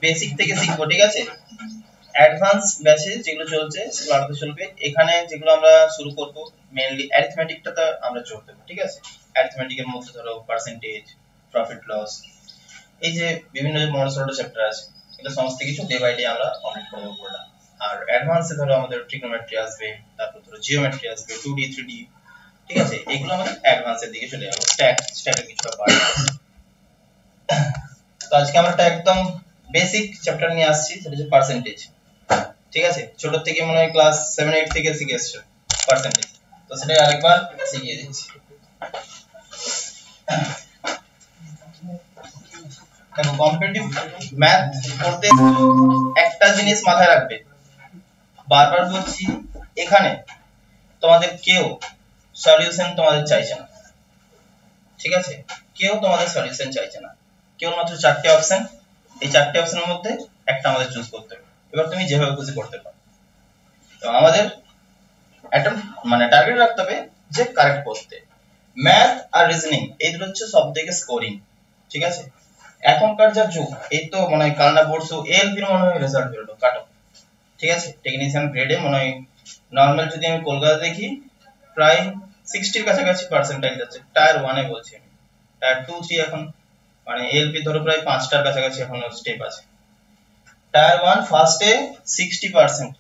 Basic থেকে শিখবো, ঠিক আছে? অ্যাডভান্স ব্যাচে যেগুলো চলছে সেগুলো আলাদা চলবে। এখানে যেগুলো আমরা শুরু করব মেইনলি অ্যারিথমেটিকটা আমরা জোর দেবো, ঠিক আছে? অ্যারিথমেটিকের মধ্যে ধরো পার্সেন্টেজ, প্রফিট লস, এই যে বিভিন্ন যে মডেল চ্যাপ্টার আছে এটা সমস্ত কিছু ডে বাই ডে আমরা কমপ্লিট করব পুরোটা। আর অ্যাডভান্সে ধরো আমাদের ট্রিগোনোমেট্রি আসবে, তারপর ধরো জিওমেট্রি আসবে, 2D 3D, ঠিক আছে? এগুলো আমাদের অ্যাডভান্সের দিকে চলে যাবো। স্ট্যাটের কিছুটা পার্ট। তো আজকে আমরা একটা একদম বেসিক চ্যাপ্টার নিয়ে আসছি, সেটা হচ্ছে পার্সেন্টেজ, ঠিক আছে? ছোট থেকে মনে হয় ক্লাস 7 8 থেকে শিখে এসছো পার্সেন্টেজ, তো সেটা আরেকবার শিখিয়ে দিচ্ছি। দেখো, কম্পিটিটিভ ম্যাথ পড়তে একটা জিনিস মাথায় রাখবে, বারবার বলছি, এখানে তোমাদের কেউ সলিউশন তোমাদের চাইছে না, ঠিক আছে? কেউ তোমাদের সলিউশন চাইছে না, কেবলমাত্র চারটে অপশন। এই চারটে অপশনের মধ্যে একটা আমাদের চুজ করতে হবে। এবার তুমি যেভাবে খুশি করতে পারো। তো আমাদের একটা মানে টার্গেট রাখতে হবে যে কারেক্ট করতে। ম্যাথ আর রিজনিং এই দুটো হচ্ছে সবথেকে স্কোরিং, ঠিক আছে? এখনকার যা যুগ, এই তো মনে হয় কাল না পরশু এলপি এর মনে হয় রেজাল্ট বেরোলো কাট অফ, ঠিক আছে? টেকনিশিয়ান গ্রেডে মনে হয় নরমাল যদি আমি কলকাতা দেখি প্রায় 60 এর কাছাকাছি পার্সেন্টাইল যাচ্ছে। টায়ার 1 এ বলছি আমি, টায়ার 2 3 এখন মানে এলপি ধরো প্রায় 5টার কাছাকাছি এখন স্টেপ আছে। টায়ার 1 ফার্স্টে 60%,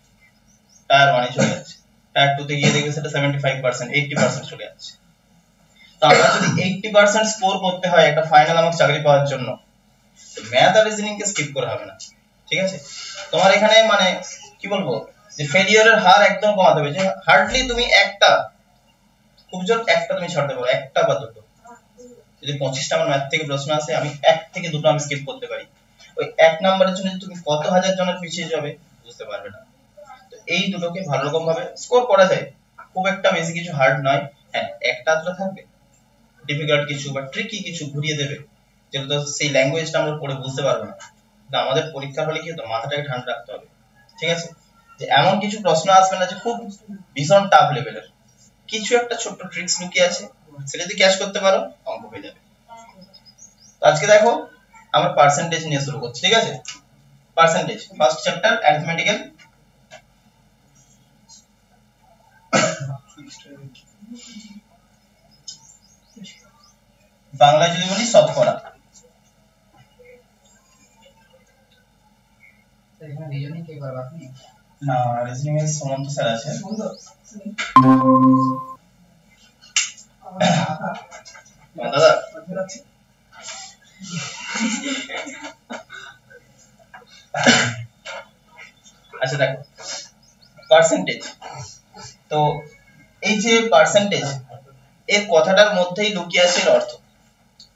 টায়ার 1 এ চলে যাচ্ছে। টায়ার 2 তে গিয়ে দেখবে সেটা 75% 80% চলে যাচ্ছে। তো আমরা যদি 80% স্কোর করতে হয় একটা ফাইনাল আমাকে চাকরি পাওয়ার জন্য, তো ম্যাথ আর রিজনিং কে স্কিপ করা হবে না, ঠিক আছে? তোমার এখানে মানে কি বলবো যে ফেলিয়ারের হার একদম কমাতে হবে, যে হার্ডলি তুমি একটা, খুব জোর একটা তুমি ছাড়তে পারো, একটা বা দুটো। যদি 25টা আমার ম্যাথ থেকে প্রশ্ন আসে, আমি এক থেকে দুটো আমি স্কিপ করতে পারি, ওই এক নাম্বারের জন্য তুমি কত হাজার জনের পিছিয়ে যাবে বুঝতে পারবে না। তো এই দুটোকে ভালো রকম ভাবে স্কোর করা যায়, খুব একটা বেশি কিছু হার্ড নয়। হ্যাঁ, একটা আধটা থাকবে ডিফিকাল্ট কিছু বা ট্রিকি কিছু ঘুরিয়ে দেবে, যেটা তো সেই ল্যাঙ্গুয়েজটা আমরা পড়ে বুঝতে পারবো না। কিন্তু আমাদের পরীক্ষার হলে কি হতো, মাথাটাকে ঠান্ডা রাখতে হবে, ঠিক আছে? যে এমন কিছু প্রশ্ন আসবে না যে খুব ভীষণ টাফ লেভেলের, কিছু একটা ছোট্ট ট্রিক্স লুকিয়ে আছে, সেটা যদি ক্যাচ করতে পারো অঙ্ক হয়ে যাবে। তো আজকে দেখো আমরা পার্সেন্টেজ নিয়ে শুরু করছি, ঠিক আছে? Percentage first chapter arithmetical. বাংলায় যদি বলি শতকরা। এখানে রিজনিং কে করবে আপনি? না, রিজনিং এর সুমন্ত স্যার আছে। দাদা আচ্ছা দেখো, পার্সেন্টেজ, তো এই যে পার্সেন্টেজ এর কথাটার মধ্যেই লুকিয়ে আছে এর অর্থ,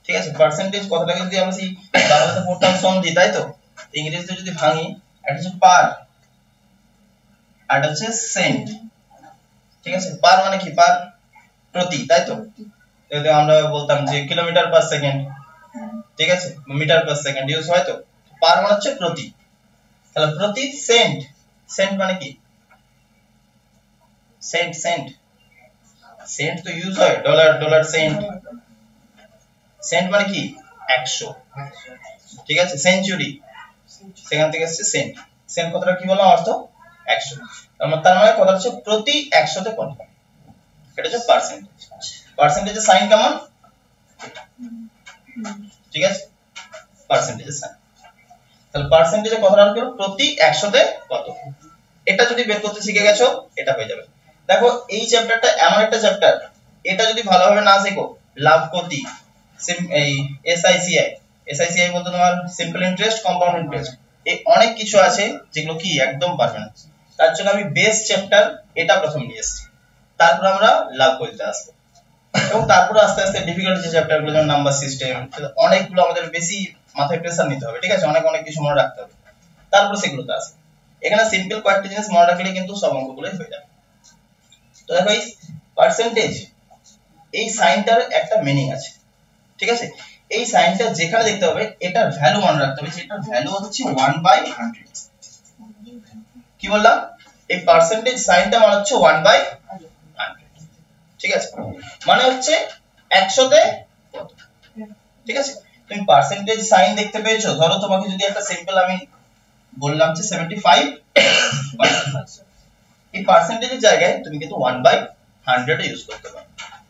ঠিক আছে? পার্সেন্টেজ কথাটাকে যদি আমরা সেই বাংলাতে পড়তাম সন্ধি, তাই তো? ইংরেজিতে যদি ভাঙি, এটা হচ্ছে পার আর এটা হচ্ছে সেন্ট, ঠিক আছে? পার মানে কি? পার প্রতি, তাই তো? যদি আমরা বলতাম যে কিলোমিটার পার সেকেন্ড, ঠিক আছে, মিটার পার সেকেন্ড ইউজ হয়, তো পার মানে হচ্ছে প্রতি। তাহলে প্রতি সেন্ট, সেন্ট মানে কি? সেন্ট সেন্ট সেন্ট তো ইউজ হয়, ডলার ডলার সেন্ট, সেন্ট মানে কি? 100, ঠিক আছে? সেঞ্চুরি, সেখান থেকে আসছে সেন্ট। সেন্ট কথাটা কি বললাম অর্থ? 100। তার মানে কথা হচ্ছে প্রতি 100 তে কত, এটা হচ্ছে পার্সেন্টেজ। পার্সেন্টেজের সাইন কেমন, ঠিক আছে? পার্সেন্টেজের সাইন। তাহলে পার্সেন্টেজের কথাটা হলো প্রতি 100 তে কত, এটা যদি বের করতে শিখে গেছো এটা হয়ে যাবে। দেখো এই চ্যাপ্টারটা এমন একটা চ্যাপ্টার, এটা যদি ভালোভাবে না শেখো, লাভপতি, এই এসআইসিআই বলতে তোমার সিম্পল ইন্টারেস্ট, কম্পাউন্ড ইন্টারেস্ট, এই অনেক কিছু আছে যেগুলো কি একদম পারবে না। তার জন্য আমি বেস চ্যাপ্টার এটা প্রথম নিয়ে এসেছি, তারপর আমরা লাভপতিতে আসবো, এবং তারপর আস্তে আস্তে ডিফিকাল্ট যে চ্যাপ্টারগুলো যেমন নাম্বার সিস্টেম, অনেকগুলো আমাদের বেশি মাথায় প্রেসার নিতে হবে, ঠিক আছে? অনেক অনেক কিছু মনে রাখতে হবে, তারপর সেগুলোতে আসবে। এখানে সিম্পল কয়েকটা জিনিস মনে রাখলে কিন্তু সব অঙ্কগুলোই হয়ে যাবে। তো দেখো এই পার্সেন্টেজ, এই সাইনটার একটা মিনিং আছে, ঠিক আছে? এই সাইনটা যেখানে দেখতে হবে এটার ভ্যালু মনে রাখতে হবে, যে এটার ভ্যালু হচ্ছে 1/100। কি বললাম? এই পার্সেন্টেজ সাইনটা মানে হচ্ছে 1/100, ঠিক আছে? মানে হচ্ছে 100 তে কত, ঠিক আছে? তুমি পার্সেন্টেজ সাইন দেখতে পেয়েছো? ধরো তোমাকে যদি একটা সিম্পল আমি বললাম যে 75 এই পার্সেন্টেজের জায়গায় তুমি কিন্তু 1/100 ইউজ করতে পারো।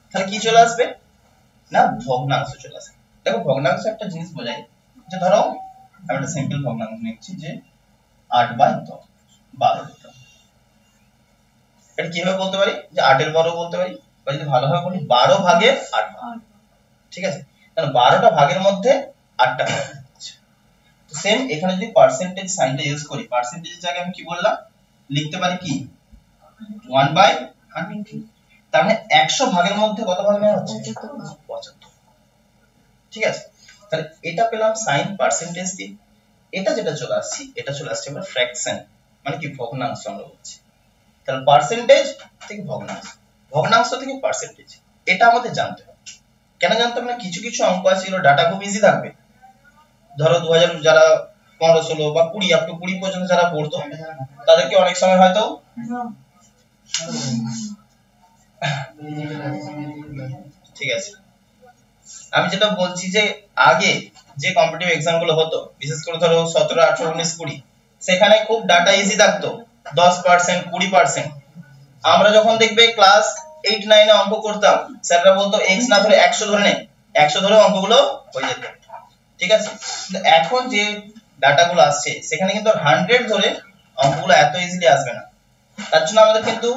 তাহলে কি চলে আসবে না ভগ্নাংশ চলে আসবে। দেখো ভগ্নাংশ একটা জিনিস বোঝায় যে ধরো আমি একটা সিম্পল ভগ্নাংশ নিচ্ছি যে 8/10 12 লিখলাম। এটা কিভাবে বলতে পারি যে 8 এর বর্গ বলতে পারি, বা যদি ভালোভাবে বলি 12 ভাগের 8 ভাগ। ঠিক আছে, তাহলে 12টা ভাগের মধ্যে 8টা ভাগ। তো সেম এখানে যদি পার্সেন্টেজ সাইনটা ইউজ করি, পার্সেন্টেজের জায়গায় আমি কি বললাম লিখতে পারি কি 1/100। তার মানে 100 ভাগের মধ্যে কত ভাগ নেওয়া হচ্ছে 75। ঠিক আছে, তাহলে এটা পেলাম সাইন পার্সেন্টেজ দিয়ে। এটা যেটা চলে আসছে এটা চলে আসছে আমরা ফ্র্যাকশন, মানে কি ভগ্নাংশ আমরা বলছি। তাহলে পার্সেন্টেজ থেকে ভগ্নাংশ, ভগ্নাংশ থেকে পার্সেন্টেজ, এটা আমাদের জানতে হবে। কেন জানতে হবে না, কিছু কিছু অঙ্ক আছে এগুলো ডাটা খুব ইজি থাকবে। ধরো 2000 যারা 15 16 বা 20 আপ টু 20 পর্যন্ত যারা পড়তো তাদেরকে অনেক সময় হয়তো ঠিক আছে। আমি যেটা বলছি যে আগে যে কম্পিটিটিভ এক্সাম গুলো হতো, বিশেষ করে ধরো 17 18 19 20, সেখানে খুব ডাটা ইজি থাকতো 10% 20%। আমরা যখন দেখবে ক্লাস 8 9 এ অঙ্ক করতাম, স্যাররা বলতো x না ধরে 100 ধরে নে, 100 ধরে অঙ্কগুলো হয়ে যেত। ঠিক আছে, কিন্তু এখন যে ডাটাগুলো আসছে সেখানে কিন্তু 100 ধরে অঙ্কগুলো এত ইজিলি আসবে না। তার জন্য আমাদের কিন্তু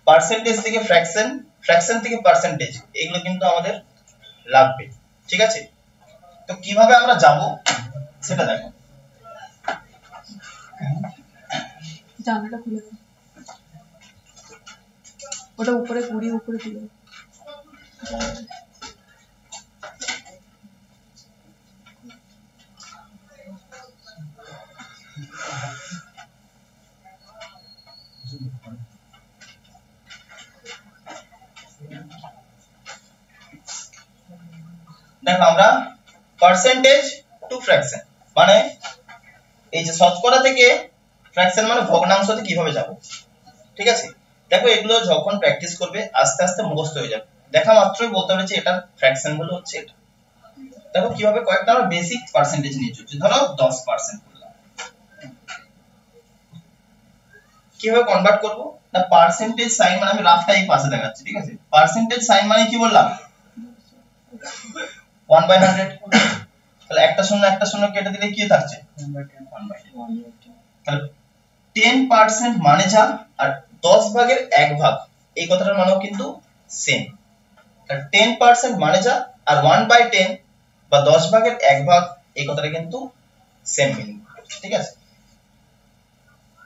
পার্সেন্টেজ থেকে ফ্র্যাকশন, ফ্র্যাকশন থেকে পার্সেন্টেজ, এগুলো কিন্তু আমাদের লাগবে। ঠিক আছে, তো কিভাবে আমরা যাব সেটা দেখো। জানালাটা খুলে দাও, ওটা উপরে ঘুরিয়ে উপরে তুলে দাও। দেখো আমরা পার্সেন্টেজ টু ফ্র্যাকশন, মানে এই যে শতকরা থেকে ফ্র্যাকশন মানে ভগ্নাংশতে কিভাবে যাব। ঠিক আছে, দেখো এগুলো যখন প্র্যাকটিস করবে আস্তে আস্তে মুখস্থ হয়ে যাবে। দেখা মাত্রই বলতে পারবে যে এটা ফ্র্যাকশন বলে হচ্ছে এটা। দেখো কিভাবে কয়েকটা আমরা বেসিক পার্সেন্টেজ নিয়ে চলছি। ধরো 10% করলাম, কিভাবে কনভার্ট করব না পার্সেন্টেজ সাইন মানে আমি রাফটা এই পাশে দেখাচ্ছি। ঠিক আছে, পার্সেন্টেজ সাইন মানে কি বললাম 1/100। তাহলে একটা শূন্য কেটে দিলে কি থাকছে 1/10। তাহলে 10% মানে যা, আর 10 ভাগের 1 ভাগ এই কথাটার মানেও কিন্তু সেম। তাহলে 10% মানে যা আর 1/10 বা 10 ভাগের 1 ভাগ এই কথাটা কিন্তু সেম মিনিং। ঠিক আছে,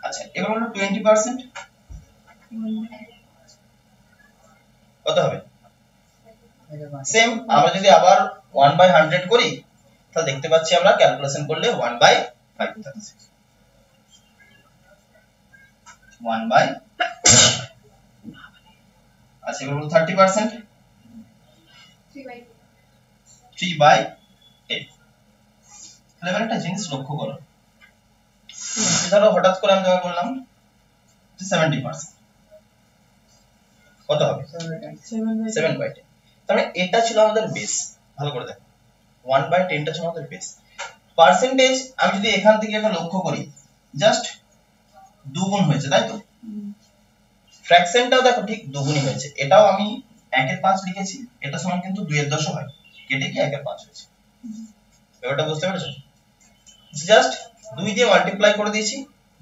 আচ্ছা এবার হলো 20%। কত হবে সেম। আমরা যদি আবার 1/100 করি তাহলে দেখতে পাচ্ছি আমরা ক্যালকুলেশন করলে 1/5 থাকছে। 1/, আচ্ছা এবার হলো 30%, 3/8। তাহলে এবার একটা জিনিস লক্ষ্য করো, ধরো হঠাৎ করে আমি তোমাকে বললাম 70%, কত হবে 7/10। তার মানে এটা ছিল আমাদের বেস। ভালো করে দেখো 1/10 টা ছিল আমাদের বেস। পার্সেন্টেজ আমি যদি এখান থেকে একটা লক্ষ্য করি জাস্ট দুগুণ হয়েছে, তাই তো। ফ্র্যাকশনটাও দেখো ঠিক দুগুণই হয়েছে, এটাও আমি 1/5 লিখেছি, এটা সমান কিন্তু 2/10 হয়, কেটে কি 1/5 হয়েছে। ব্যাপারটা বুঝতে পেরেছো? জাস্ট 2 দিয়ে মাল্টিপ্লাই করে দিয়েছি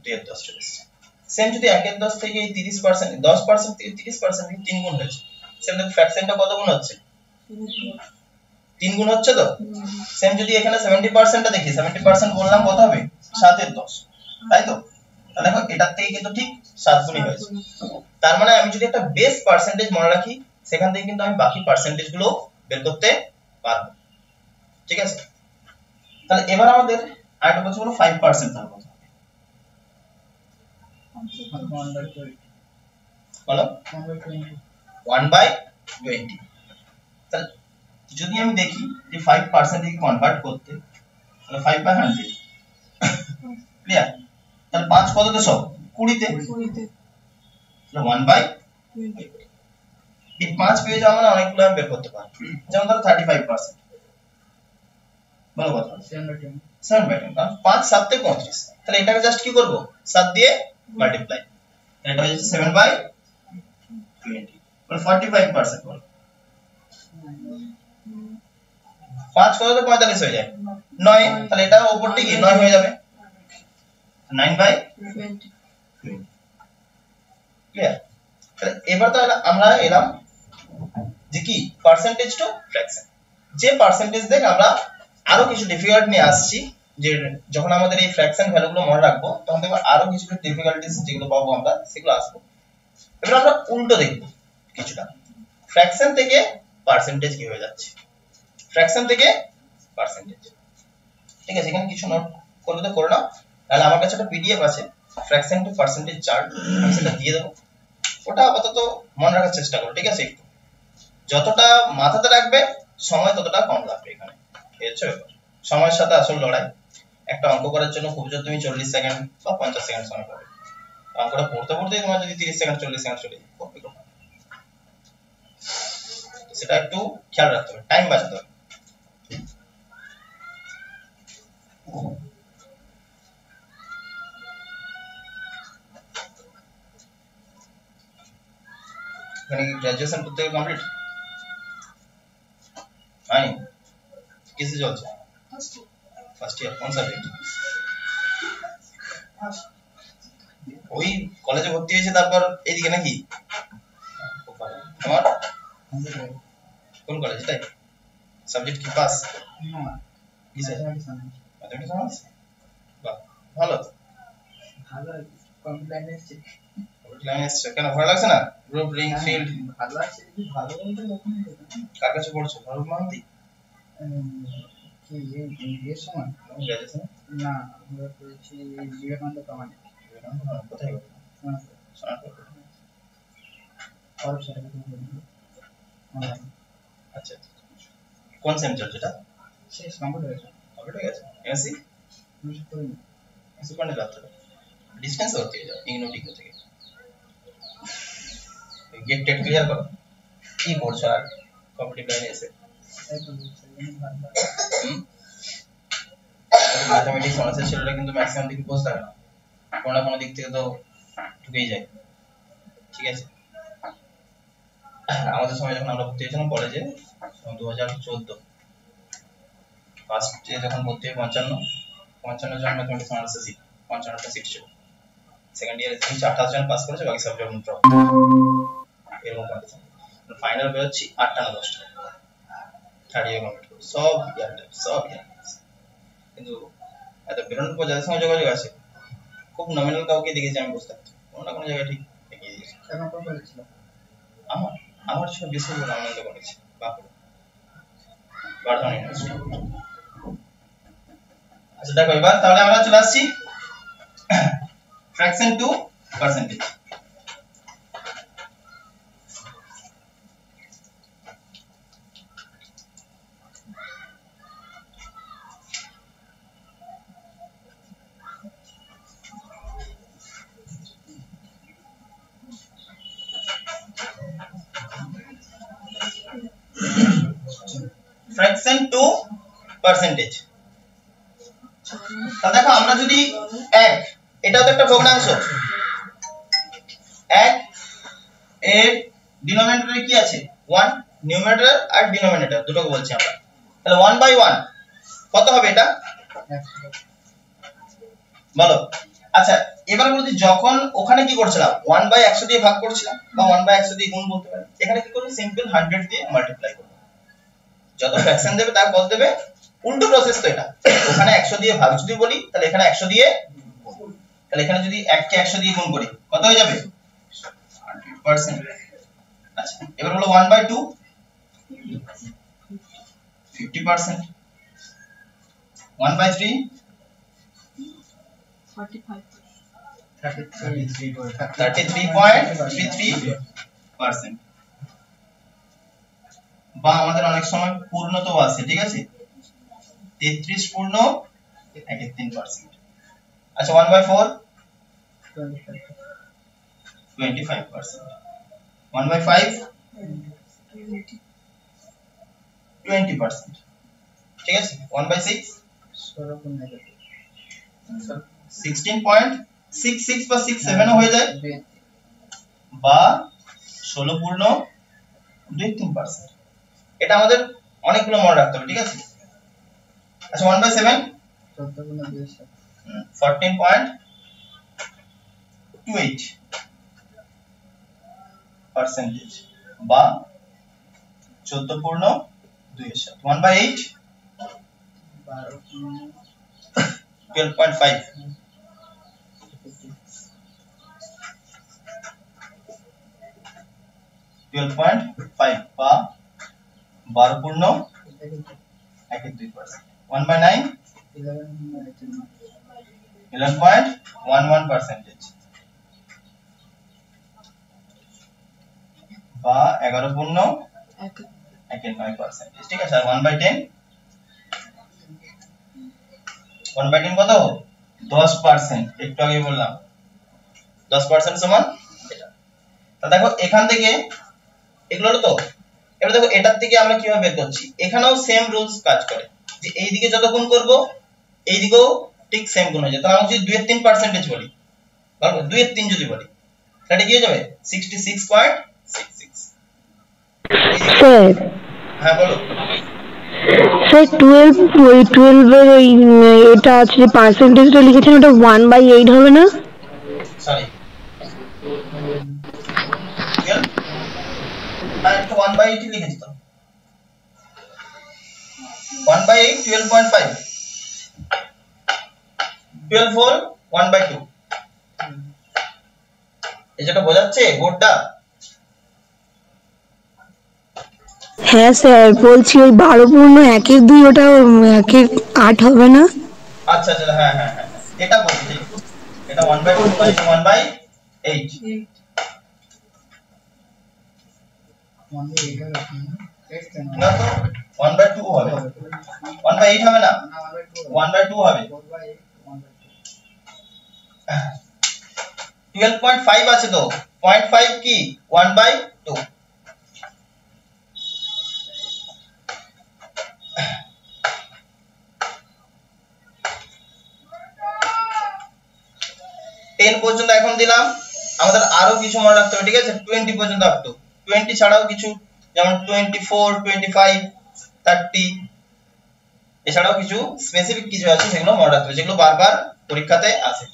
2/10 চলে এসেছে। সেম যদি 1/10 থেকে 30%, 10% থেকে 30% 3 গুণ হয়েছে, সেম দেখো ফ্র্যাকশনটা কত গুণ হচ্ছে 3 গুণ হচ্ছে তো। সেম যদি এখানে 70% টা দেখি, 70% বললাম কত হবে 7/10, তাই তো। তাহলে দেখো এটার থেকে কিন্তু ঠিক 7 গুণই হয়েছে। তার মানে আমি যদি একটা বেস পার্সেন্টেজ মনে রাখি সেখান থেকে কিন্তু আমি বাকি পার্সেন্টেজ গুলো বের করতে পারবো। ঠিক আছে, তাহলে এবার আমাদের আরেকটা কথা হলো 5% তার কথা বলো 1/20। তাহলে যদি আমি দেখি যে 5% থেকে কনভার্ট করতে, তাহলে 5/100 ক্লিয়ার। তাহলে 5 কততে 100 20 তে, তাহলে 1/20। এই 5 পেয়ে যাওয়া মানে অনেকগুলো আমি বের করতে পারবো। যেমন ধরো 35%, বলো কত? 7/10 7/10 কারণ 5 7 তে 35, তাহলে এটাকে জাস্ট কি করব 7 দিয়ে মাল্টিপ্লাই, এটা হচ্ছে 7/20 মানে 45% বলো। 5 কত তো 45 হয়ে যায় 9, তাহলে এটা উপরটি কি 9 হয়ে যাবে 9/20 ক্লিয়ার। তাহলে এবার তো আমরা এলাম যে কি পার্সেন্টেজ টু ফ্র্যাকশন, যে পার্সেন্টেজ দেখে আমরা আরো কিছু ডিফিকাল্ট নিয়ে আসছি, যে যখন আমাদের এই ফ্র্যাকশন ভ্যালুগুলো মনে রাখবো তখন দেখব আরো কিছু ডিফিকাল্টিস যেগুলো পাবো আমরা সেগুলো আসবো। এবার আমরা উল্টো দেখব কিছুটা, ফ্র্যাকশন থেকে পার্সেন্টেজ কি হয়ে যাচ্ছে, ফ্র্যাকশন থেকে পার্সেন্টেজ। ঠিক আছে, এখানে কিছু নোট করলে তো করে নাও, তাহলে আমার কাছে একটা পিডিএফ আছে ফ্র্যাকশন টু পার্সেন্টেজ চার্ট, আমি সেটা দিয়ে দেবো, ওটা আপাতত মনে রাখার চেষ্টা করো। ঠিক আছে, একটু যতটা মাথাতে রাখবে সময় ততটা কম লাগবে এখানে, ঠিক আছে। সময়ের সাথে আসল লড়াই, একটা অঙ্ক করার জন্য খুব জোর তুমি 40 সেকেন্ড বা 50 সেকেন্ড সময় পাবে, অঙ্কটা পড়তে পড়তে তোমার যদি 30 সেকেন্ড 40 সেকেন্ড চলে যায় করবে কোথায়, সেটা একটু খেয়াল রাখতে হবে, টাইম বাঁচাতে হবে। মানে গ্রাজুয়েশন করতে কমপ্লিট হয়নি, কিসে চলছে? ফার্স্ট ইয়ার, কোন সাবজেক্ট? ওই কলেজে ভর্তি হয়েছে তারপর এদিকে নাকি? তোমার কোন কলেজ? তাই সাবজেক্ট কি পাস? না কিসে? Mathematics mathematics. বাহ, ভালো তো, ভালো কমপ্লেন এসেছে লাইন এসছে কেন ভালো লাগছে না? গ্রুপ রিং ফিল্ড ভালো আছে কি ভালো বলতে ওখানে কার কাছে পড়ছো? ফারুক মাহাদি কি এই সময় গ্রাজুয়েশন? না আমরা করেছি বিবেকানন্দ কমান্ড কোথায় করো? সোনারপুর। অরব সার্টিফিকেট অনলাইন আচ্ছা, কোন সেম চলছে এটা? শেষ কমপ্লিট হয়েছে কমপ্লিট হয়ে গেছে? এমএসসি মিস করিনি সুপারনে যাচ্ছে, ডিসটেন্স ভর্তি হয়ে যাও ইগনো ডিগ্রি থেকে, গেট টেট ক্লিয়ার করো। কি পড়ছো আর কম্পিটিটিভ লাইনে এসে? তাই তো সেখানে ভালো ম্যাথমেটিক্স অনার্সের ছেলেরা কিন্তু ম্যাক্সিমাম দিকে বসে থাকে না, কোনো না কোনো দিক থেকে তো ঢুকেই যায়। ঠিক আছে, আমাদের সময় যখন আমরা ভর্তি হয়েছিলাম কলেজে 2014 ফার্স্টে যখন ভর্তি হই 55 জন ম্যাথমেটিক্স অনার্সে সিট, 55টা সিট ছিল। সেকেন্ড ইয়ারে 28 জন পাস করেছে, বাকি সব জন ড্রপ, এরকম কন্ডিশন। ফাইনাল বেরোচ্ছি 8টা না 10টা, থার্ড ইয়ার কমপ্লিট করে সব ইয়ার কিন্তু এত বেরোনোর পর যাদের সঙ্গে যোগাযোগ আছে খুব নমিনাল কাউকে দেখেছি আমি বুঝতে পারছি, কোনো না কোনো জায়গায় ঠিক এগিয়ে দিয়েছে। এখন কোন কলেজ ছিল আমার আমার ছিল বিশ্ববিদ্যালয় আনন্দ করেছি বাঁকুড়া বর্ধমান ইউনিভার্সিটি। আচ্ছা দেখো এবার তাহলে আমরা চলে আসছি fraction to percentage. Fraction to percentage, তাহলে দেখো আমরা যদি এক, এটাও তো একটা ভগ্নাংশ, এক এর ডিনোমিনেটরে কি আছে 1, নিউমারেটর আর ডিনোমিনেটর দুটোকে বলছি আমরা, তাহলে 1/1 কত হবে এটা বলো? আচ্ছা এবার বলছি যখন ওখানে কি করছিলাম 1/100 দিয়ে ভাগ করছিলাম বা 1/100 দিয়ে গুণ বলতে পারি, এখানে কি করব সিম্পল 100 দিয়ে মাল্টিপ্লাই করব, যত ফ্র্যাকশন দেবে তার কত দেবে, উল্টো প্রসেস তো এটা, ওখানে 100 দিয়ে ভাগ যদি বলি তাহলে এখানে 100 দিয়ে গুণ, তাহলে এখানে যদি 1 কে 100 দিয়ে গুণ করি কত হয়ে যাবে 100%। আচ্ছা এবার হলো 1/2 50%, 1/3 33.33%, বা আমাদের অনেক সময় পূর্ণ তো আছে, ঠিক আছে 33 পূর্ণ 1/3%। আচ্ছা 1/4 25%, 1/5 20%, ঠিক আছে 1/6 16.66 বা 67 ও হয়ে যায় বা 16 পূর্ণ 2-3%। এটা আমাদের অনেকগুলো মনে রাখতে হবে, ঠিক আছে। আচ্ছা 1/7 14.28% বা 14 পূর্ণ 2/7। 1/8 12.5 12.5 বা 12 পূর্ণ 1/2%। 1/9 11.11% বা 11 পূর্ণ 1/9%। ঠিক আছে। আর 1/10 1/10 কত? 10%। একটু আগে বললাম 10% সমান এটা। তাহলে দেখো এখান থেকে এগুলো হলো তো। এবার দেখো এটার থেকে আমরা কিভাবে বের করছি, এখানেও সেম রুলস কাজ করে যে এই দিকে যত গুণ করব এই দিকেও ঠিক সেম গুণ হয়ে যায়। তাহলে আমরা যদি 2 এর 3% বলি, বলবো 2 এর 3 যদি বলি তাহলে কি হয়ে যাবে 66.66। স্যার হ্যাঁ বলো। স্যার 12 এর ওই এটা আছে যে পার্সেন্টেজটা লিখেছেন ওটা 1/8 হবে না? সরি 12 আর একটা 1/8 লিখেছি তো। 1/8 12.5 12 হোল 1/2। এই যেটা বোঝাচ্ছে বোর্ডটা। হ্যাঁ স্যার বলছি ওই 12 পূর্ণ 1/2 ওটা 1/8 হবে না? আচ্ছা আচ্ছা হ্যাঁ হ্যাঁ হ্যাঁ এটা বলছি। এটা 1/2 মানে 1/8 না তো 1/2 হবে 1/8 হবে না 1/2 হবে 12.5 আছে তো 0.5 কি 1/2। টেন পর্যন্ত এখন দিলাম, আমাদের আরো কিছু মনে রাখতে হবে, ঠিক আছে। 20 পর্যন্ত আপ টু 20 ছাড়াও কিছু যেমন 24 25 30 এছাড়াও কিছু স্পেসিফিক কিছু আছে সেগুলো মনে রাখতে হবে, যেগুলো বারবার পরীক্ষাতে আসে।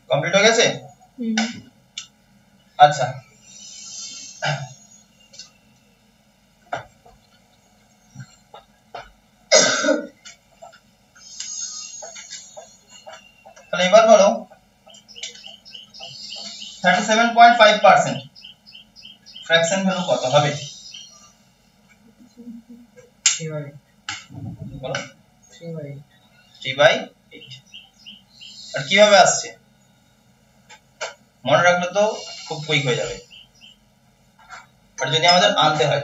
কমপ্লিট হয়ে গেছে? আচ্ছা তাহলে এবার বলো 37.5% ফ্র্যাকশন ভ্যালু কত হবে? বলো 3/8। আর কিভাবে আসছে মনে রাখলে তো খুব কুইক হয়ে যাবে। আর যদি আমাদের আনতে হয়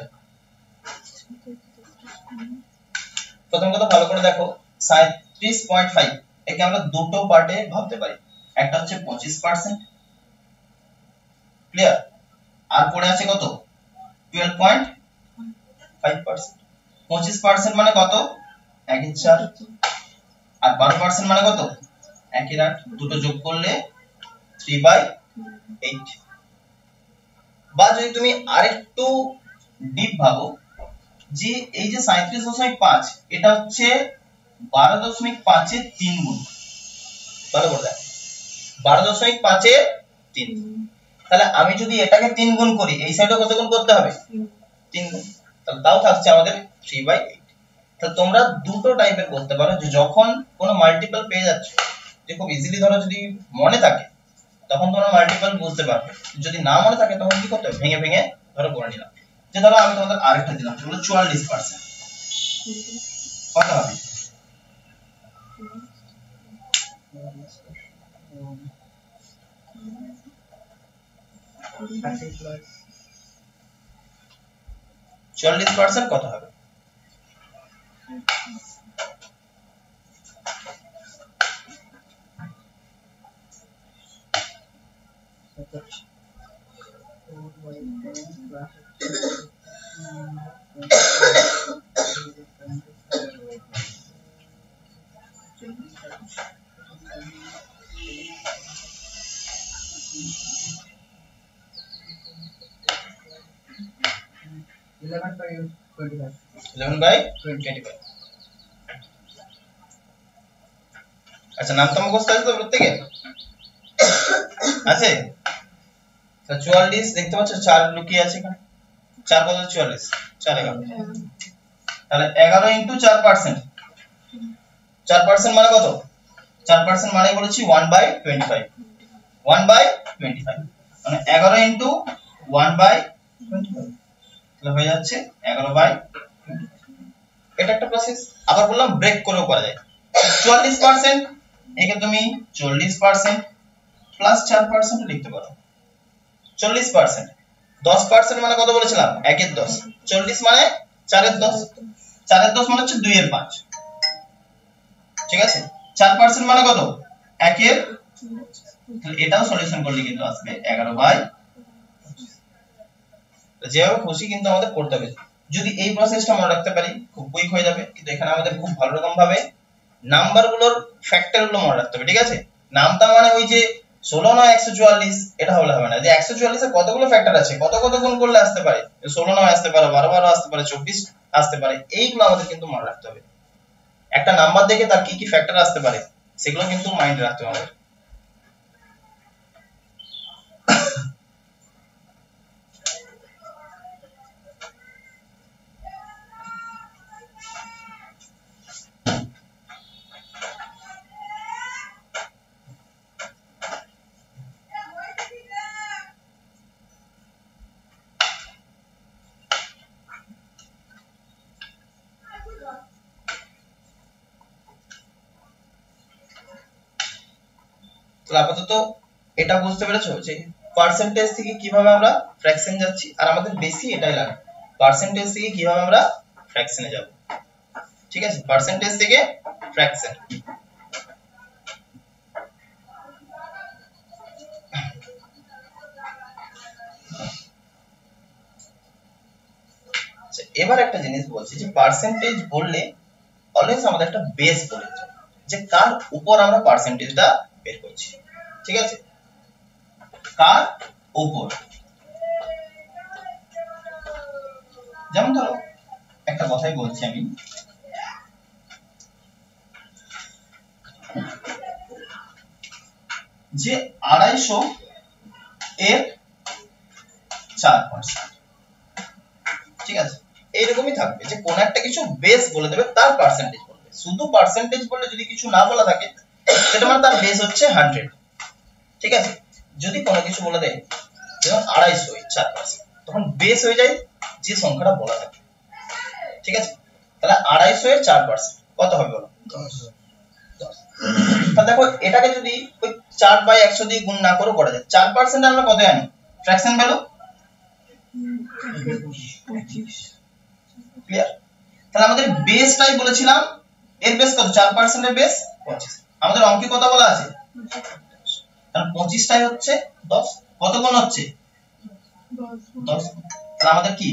প্রথম কথা ভালো করে দেখো 37.5 একে আমরা দুটো পার্টে ভাবতে পারি। একটা হচ্ছে 25%, ক্লিয়ার? আর পড়ে আছে কত 12.5%। 25% মানে কত 1/4 আর 12% মানে কত 1/8। দুটো যোগ করলে 3/8। বা যদি তুমি আরেকটু ডিপ ভাবো যে এই যে 37.5 এটা হচ্ছে 12.5 এর 3 গুণ। ভালো করে দেখো 12.5 এর 3। তাহলে আমি যদি এটাকে 3 গুণ করি এই সাইডে কত গুণ করতে হবে 3 গুণ। তাহলে তাও থাকছে আমাদের 3/8। তাহলে তোমরা দুটো টাইপের করতে পারো যে যখন কোনো মাল্টিপল পেয়ে যাচ্ছ যে খুব ইজিলি ধরো যদি মনে থাকে তখন তোমরা মাল্টিপল বুঝতে পারবে। যদি না মনে থাকে তখন কি করতে হবে, ভেঙে ভেঙে ধরো করে নিলাম। যে ধরো আমি তোমাদের আরেকটা দিলাম, যেগুলো 44%, কত হবে? প্লাস 44% কত হবে? Eleven by 25 11/25। আচ্ছা, নাম তো মুখস্থ আছে তো প্রত্যেকে? আছে? তো 44 দেখতে পাচ্ছ 4 লুকিয়ে আছে এখানে। 4 কত? 44, 4 11। তাহলে 11 ইনটু 4%, 4% মানে কত? 4% মানে বলেছি 1/25, 1/25 মানে 11 ইনটু 1/25, তাহলে হয়ে যাচ্ছে 11/25। এটা একটা প্রসেস। আবার বললাম ব্রেক করেও করা যায়। 44% একে তুমি 40% প্লাস 4% লিখতে পারো। 40%, 10% মানে কত বলেছিলাম? 1 এর 10, 40 মানে 4 এর 10, 4 এর 10 মানে হচ্ছে 2 এর 5, ঠিক আছে? 4% মানে কত? 1 এর, তাহলে এটাও সলিউশন করলে কিন্তু আসবে 11/25। যেভাবে খুশি কিন্তু আমাদের করতে হবে। যদি এই প্রসেসটা মনে রাখতে পারি খুব কুইক হয়ে যাবে, কিন্তু এখানে আমাদের খুব ভালো রকম ভাবে নাম্বারগুলোর ফ্যাক্টরগুলো মনে রাখতে হবে, ঠিক আছে? নামটা মানে ওই যে 16 নয় 144 এটা হলে হবে না, যে 144 এর কতগুলো ফ্যাক্টর আছে, কত কত গুণ করলে আসতে পারে, 16 নয় আসতে পারে, 12 12 আসতে পারে, 24 আসতে পারে, এইগুলো আমাদের কিন্তু মনে রাখতে হবে। একটা নাম্বার দেখে তার কি কি ফ্যাক্টর আসতে পারে সেগুলো কিন্তু মাইন্ডে রাখতে হবে। তাহলে আপাতত এটা বুঝতে পেরেছো যে পার্সেন্টেজ থেকে কিভাবে আমরা ফ্র্যাকশন যাচ্ছি, আর আমাদের বেশি এটাই লাগে পার্সেন্টেজ থেকে কিভাবে আমরা ফ্র্যাকশনে যাব, ঠিক আছে? পার্সেন্টেজ থেকে ফ্র্যাকশন। আচ্ছা, এবার একটা জিনিস বলছি যে পার্সেন্টেজ বললে অলওয়েজ আমাদের একটা বেস বলে দিতে হবে, যে কার উপর আমরা পার্সেন্টেজটা বের করছি, ঠিক আছে? কার উপর? যেমন ধরো একটা কথাই বলছি আমি, যে 250 এর 4%, ঠিক আছে? এইরকমই থাকবে যে কোন একটা কিছু বেস বলে দেবে, তার পার্সেন্টেজ বলবে। শুধু পার্সেন্টেজ বললে যদি কিছু না বলা থাকে সেটা মানে তার বেস হচ্ছে 100, ঠিক আছে? যদি কোনো কিছু বলে দেয় যেমন 250 এর 4%, তখন বেস হয়ে যায় যে সংখ্যাটা বলা থাকে, ঠিক আছে? তাহলে 250 এর 4% কত হবে বলো? 10। তাহলে দেখো এটাকে যদি ওই 4/100 দিয়ে গুণ না করে করা যায়, 4% আমরা কত জানি ফ্র্যাকশন ভ্যালু? 25। ক্লিয়ার? তাহলে আমাদের বেসটাই বলেছিলাম, এর বেস কত? 4% এর বেস 25। আমাদের অঙ্কে কত বলা আছে? তাহলে 25 টাই হচ্ছে 10। কত গুণ হচ্ছে? 10। তাহলে আমাদের কি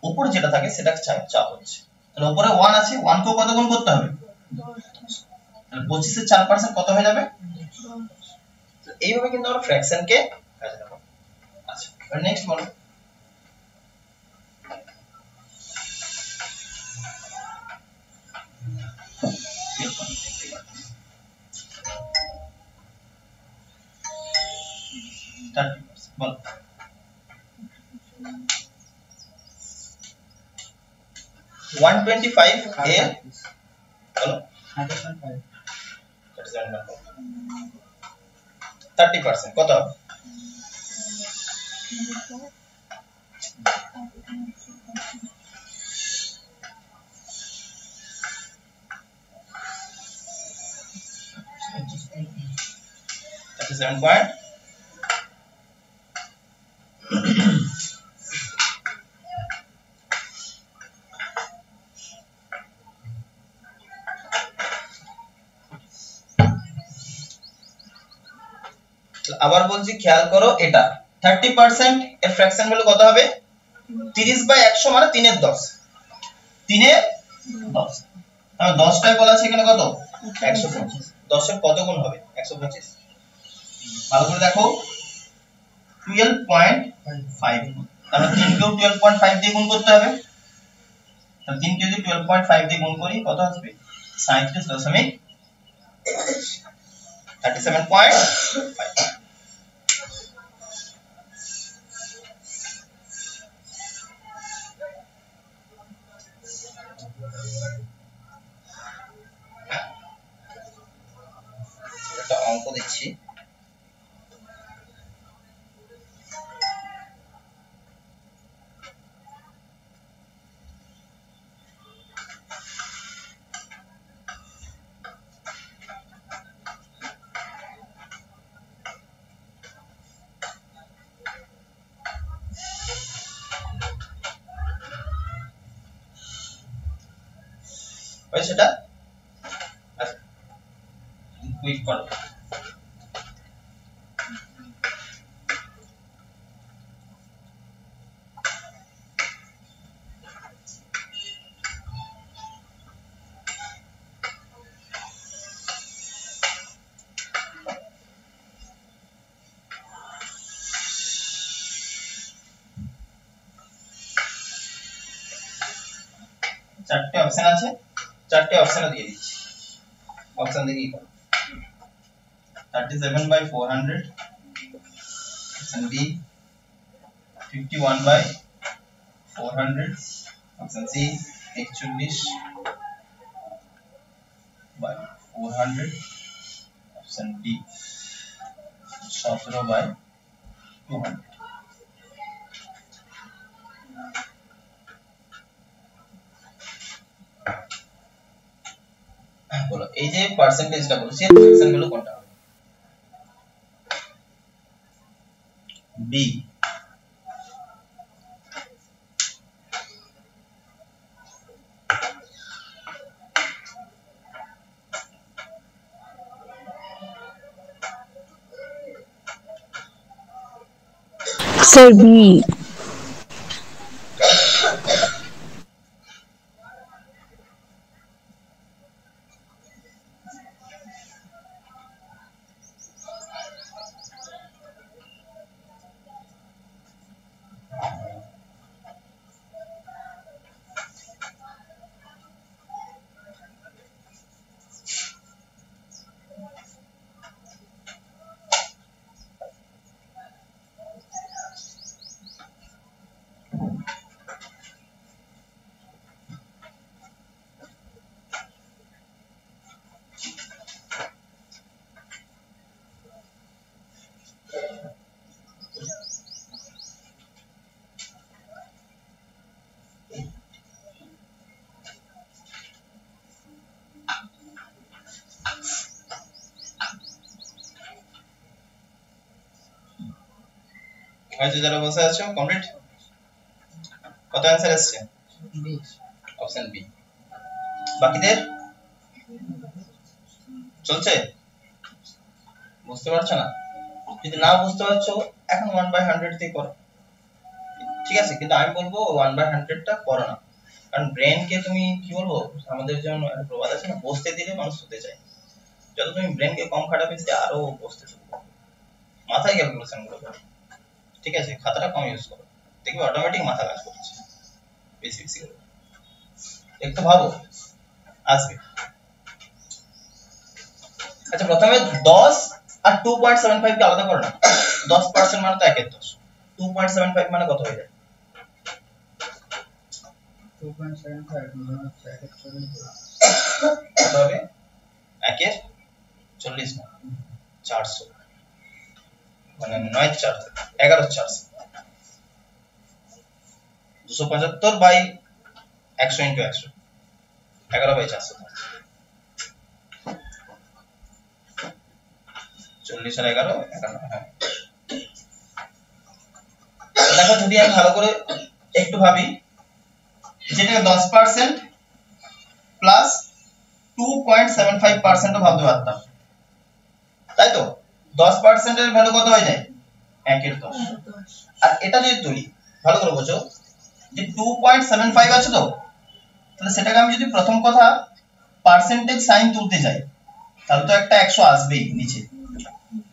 উপরে যেটা থাকে সেটা চাপ হচ্ছে। তাহলে উপরে 1 আছে, 1 কে কত গুণ করতে হবে? 10। তাহলে 25 এর 4% কত হয়ে যাবে? 10। এইভাবে কিন্তু আমরা ফ্র্যাকশন কে কাজে লাগাবো। আচ্ছা, এবার নেক্সট বলো। বলো 125 এর বলো 37.5। 30% কত হবে? $37. আবার বলছি খেয়াল করো এটা 30% এর ফ্র্যাকশন ভ্যালু কত হবে? 30/100 মানে 3 এর 10 3 এর 10 তাহলে 10 টায় বলা আছে এখানে কত? 125 10 এর কত গুণ হবে? 125 ভালো করে দেখো 12.5 তাহলে 3 কেও 12.5 দিয়ে গুণ করতে হবে তাহলে 3 কে যদি 12.5 দিয়ে গুণ করি কত আসবে? 37.5 একটা অঙ্ক দিচ্ছি ওই সেটা কুইক করো চারটে অপশন আছে চারটে অপশন দিয়ে দিচ্ছি অপশন দেখি করো 37/400 option B 51/400 option C 41/400 option D 17/200 বলো এই যে পার্সেন্টেজটা বলছি এর ফ্র্যাকশন ভ্যালু কোনটা হবে? B sir B. হয়তো যারা বসে আছো কমপ্লিট কত অ্যানসার আসছে? অপশন বি বাকিদের চলছে বুঝতে পারছো না? যদি না বুঝতে পারছো এখন 1/100 দিয়ে করো ঠিক আছে কিন্তু আমি বলবো 1/100 টা করো না কারণ ব্রেন কে তুমি কি বলবো আমাদের যেমন একটা প্রবাদ আছে না বসতে দিলে মানুষ শুতে চায় যত তুমি ব্রেন কে কম খাটাবে সে আরো বসতে শুরু করবে মাথায় ক্যালকুলেশন গুলো করো ঠিক আছে খাতাটা কম ইউজ করো দেখবে অটোমেটিক মাথা কাজ করছে বেশি বেশি করে একটু ভাবো আসবে আচ্ছা প্রথমে 10 আর 2.75 কে আলাদা করো না 10% মানে তো 1 এর 10 2.75 মানে কত হয়ে যায় 2.75 minus 1 কত হবে 1 এর 40 না 400 মানে 11/4 275 বাই 100 ইনটু 100 11/400 40 আর 11 51 হ্যাঁ। দেখো যদি আমি ভালো করে একটু ভাবি, যেটাকে 10% প্লাস 2.75% ও ভাবতে পারতাম, তাই তো 10% এর ভ্যালু কত হয়ে যায় 1/10। আর এটা যদি তুলি ভালো করে বোঝো যে 2.75 আছে তো, তাহলে সেটাকে আমি যদি প্রথম কথা পার্সেন্টেজ সাইন তুলতে যাই তাহলে তো একটা 100 আসবেই নিচে।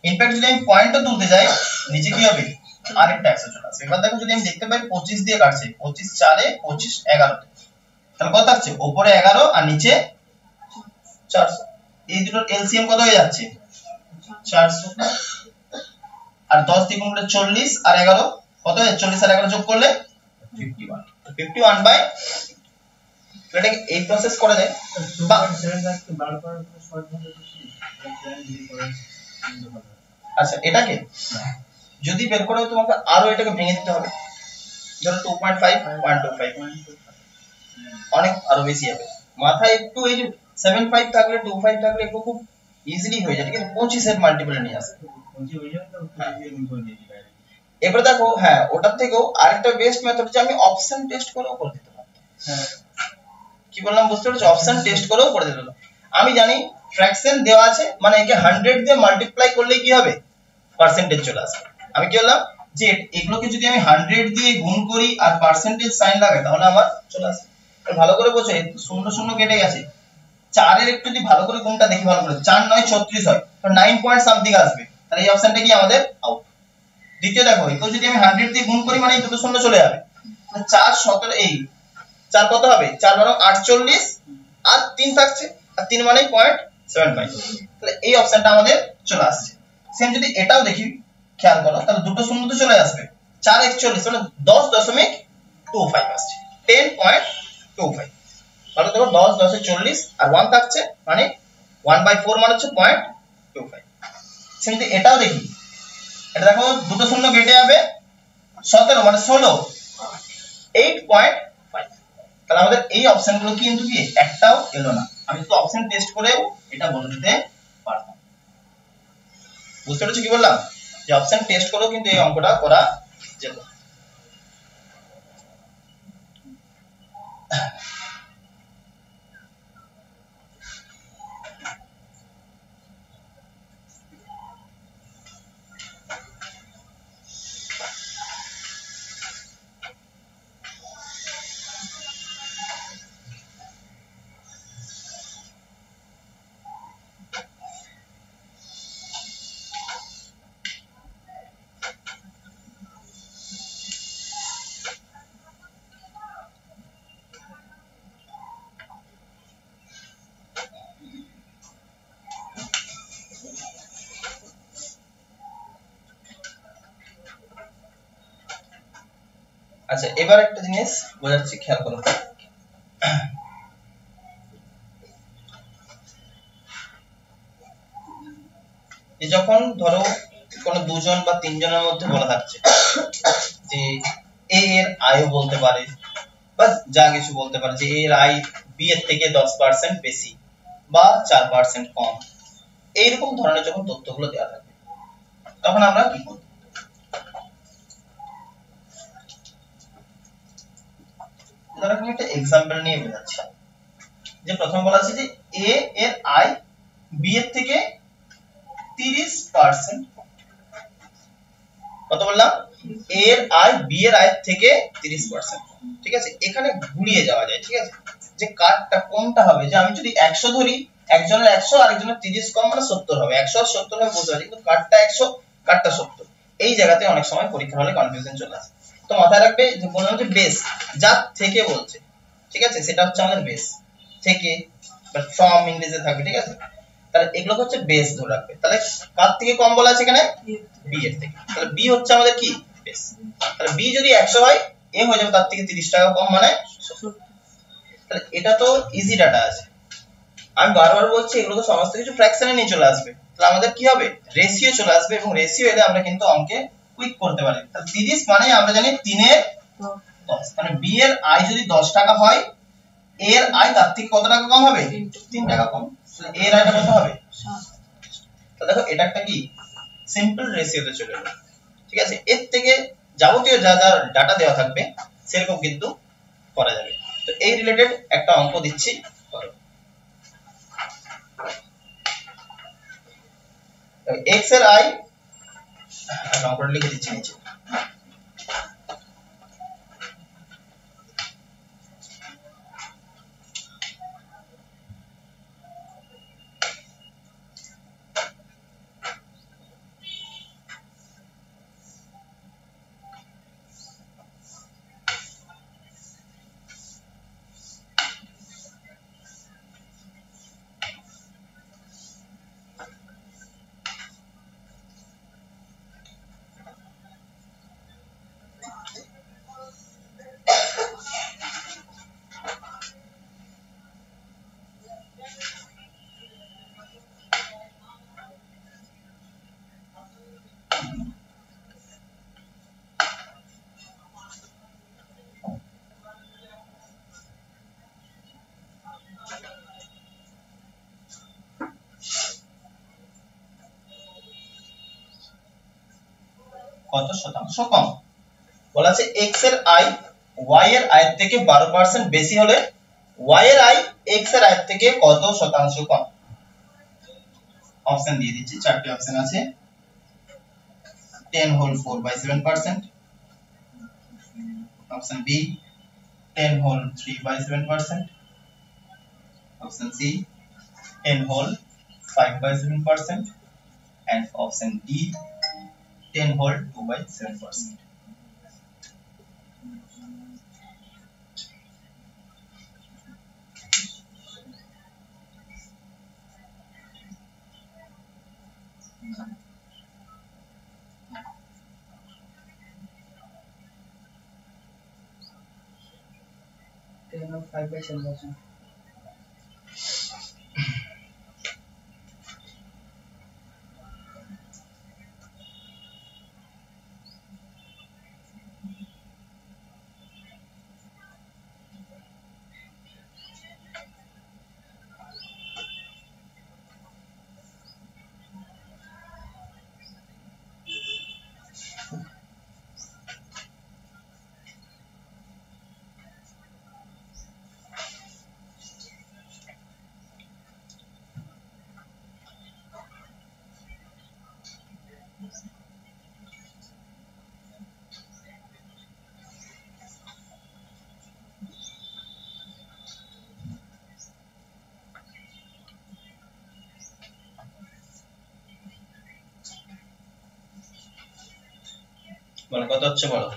ইনফ্যাক্ট যদি আমি পয়েন্টও তুলতে যাই নিচে কি হবে আরেকটা 100 চলে আসবে। এবার দেখো যদি আমি দেখতে পাই 25 দিয়ে কাটছে, 25 4 এ 25 11 তাহলে কত আসছে উপরে 11 আর নিচে 400। এই দুটোর এলসিএম কত হয়ে যাচ্ছে 400। আর 10 দিয়ে গুণ করলে 40 আর 11 কত হয় 40 আর 11 যোগ করলে 51। 51 বাই এটাকে এই প্রসেস করা যায় বা আচ্ছা এটাকে যদি বের করে তোমাকে আরো এটাকে ভেঙে দিতে হবে, ধরো 2.5 1.25 অনেক আরো বেশি হবে। মাথায় একটু এই যে 75 থাকলে 25 থাকলে একটু খুব ইজিলি হয়ে যায়, ঠিক আছে 25 এর মাল্টিপল নিয়ে আসবে। এবার দেখো হ্যাঁ ওটার থেকেও আরেকটা বেস্ট মেথড যে আমি অপশন টেস্ট করেও করে দিতে পারি। হ্যাঁ কি বললাম বুঝতে পেরেছো, অপশন টেস্ট করেও করে দিতে পারি। আমি জানি ফ্র্যাকশন দেওয়া আছে মানে একে 100 দিয়ে মাল্টিপ্লাই করলে কি হবে পার্সেন্টেজ চলে আসবে। আমি কি বললাম যে এগুলোকে যদি আমি 100 দিয়ে গুণ করি আর পার্সেন্টেজ সাইন লাগাই তাহলে আমার চলে আসবে। ভালো করে বোঝো এই শূন্য শূন্য কেটে গেছে, 4 এর একটু যদি ভালো করে গুণটা দেখি ভালো করে 4 9 36 হয় তো 9 পয়েন্ট সামথিং আসবে, তাহলে এই অপশনটা কি আমাদের আউট। দ্বিতীয় দেখো একে যদি আমি 100 দিয়ে গুণ করি মানে এই দুটো শূন্য চলে যাবে, তাহলে 4 17 এই 4 কত হবে 4 12 48 আর 3 থাকছে আর 3 মানে 0.75, তাহলে এই অপশনটা আমাদের চলে আসছে। সেম যদি এটাও দেখি খেয়াল করো তাহলে দুটো শূন্য তো চলে আসবে, 4 41 মানে 10.25 আসছে 10.25। তাহলে দেখো 10 10 এ 40 আর 1 থাকছে মানে 1/4 মানে হচ্ছে 0.25। সেম যদি এটাও দেখি, এটা দেখো দুটো শূন্য কেটে যাবে 17 মানে 16 8.5। তাহলে আমাদের এই অপশনগুলো কিন্তু কি একটাও এলো না, আমি তো অপশন টেস্ট করেও এটা বলে দিতে পারতাম। বুঝতে পেরেছো কি বললাম, যে অপশন টেস্ট করেও কিন্তু এই অঙ্কটা করা যেত। আচ্ছা এবার একটা জিনিস বোঝাচ্ছি খেয়াল করো, এই যখন ধরো কোনো দুজন বা তিনজনের মধ্যে বলা থাকছে যে এ এর আয়ও বলতে পারে বা যা কিছু বলতে পারে যে এর আয় বি এর থেকে 10% বেশি বা 4% কম, এইরকম ধরনের যখন তথ্যগুলো দেওয়া থাকবে তখন আমরা কি করব। ধরো একটা এক্সাম্পল নিয়ে বোঝাচ্ছি, যে প্রথম বলা আছে যে এ এর আয় বি এর থেকে 30%, কত বললাম এ এর আয় বি এর আয় থেকে 30%, ঠিক আছে। এখানে ঘুরিয়ে যাওয়া যায়, ঠিক আছে, যে কাটটা কোনটা হবে, যে আমি যদি 100 ধরি একজনের 100 আর একজনের 30 কম মানে 70 হবে, 100 আর 70 হবে বুঝতে পারছি, কিন্তু কাটটা 100 কাটটা 70, এই জায়গাতে অনেক সময় পরীক্ষা হলে কনফিউশন চলে আসে। তো মাথায় রাখবে যে বললাম যে বেস যা থেকে বলছে, ঠিক আছে, সেটা হচ্ছে আমাদের বেস থেকে বা ফ্রম ইংরেজিতে থাকবে, ঠিক আছে। তাহলে এগুলো হচ্ছে বেস ধরে রাখবে। তাহলে কার থেকে কম বলা আছে এখানে বি এর থেকে, তাহলে বি হচ্ছে আমাদের কি বেস। তাহলে বি যদি 100 হয় এ হয়ে যাবে তার থেকে 30 টাকা কম মানে 70। তাহলে এটা তো ইজি ডাটা আছে। আমি বারবার বলছি এগুলো তো সমস্ত কিছু ফ্র্যাকশনে নিয়ে চলে আসবে, তাহলে আমাদের কি হবে রেশিও চলে আসবে এবং রেশিও এলে আমরা কিন্তু অঙ্কে কুইক করতে পারি। তাহলে 30 মানে আমরা জানি 3 এর 10 মানে বি এর আয় যদি 10 টাকা হয় এ এর আয় তার থেকে কত টাকা কম হবে 3 টাকা কম। তাহলে এ এর আয়টা কত হবে 7। তাহলে দেখো এটা একটা কি সিম্পল রেশিওতে চলে গেল। ঠিক আছে, এর থেকে যাবতীয় যা যা ডাটা দেওয়া থাকবে সেরকম কিন্তু করা যাবে। তো এই রিলেটেড একটা অঙ্ক দিচ্ছি করো। x এর আই অঙ্কটা লিখে দিচ্ছি নিচে। কত শতাংশ কম বলা আছে x এর আয় y এর আয়ের থেকে 12% বেশি হলে y এর আয় x এর আয়ের থেকে কত শতাংশ কম। অপশন দিয়ে দিচ্ছি, চারটি অপশন আছে। 10 whole 4/7%, option B 10 whole 3/7%, option C 10 whole 5/7%, and option D 10 whole 2/7%. Ten or 5/7%. বলো কত হচ্ছে বলো।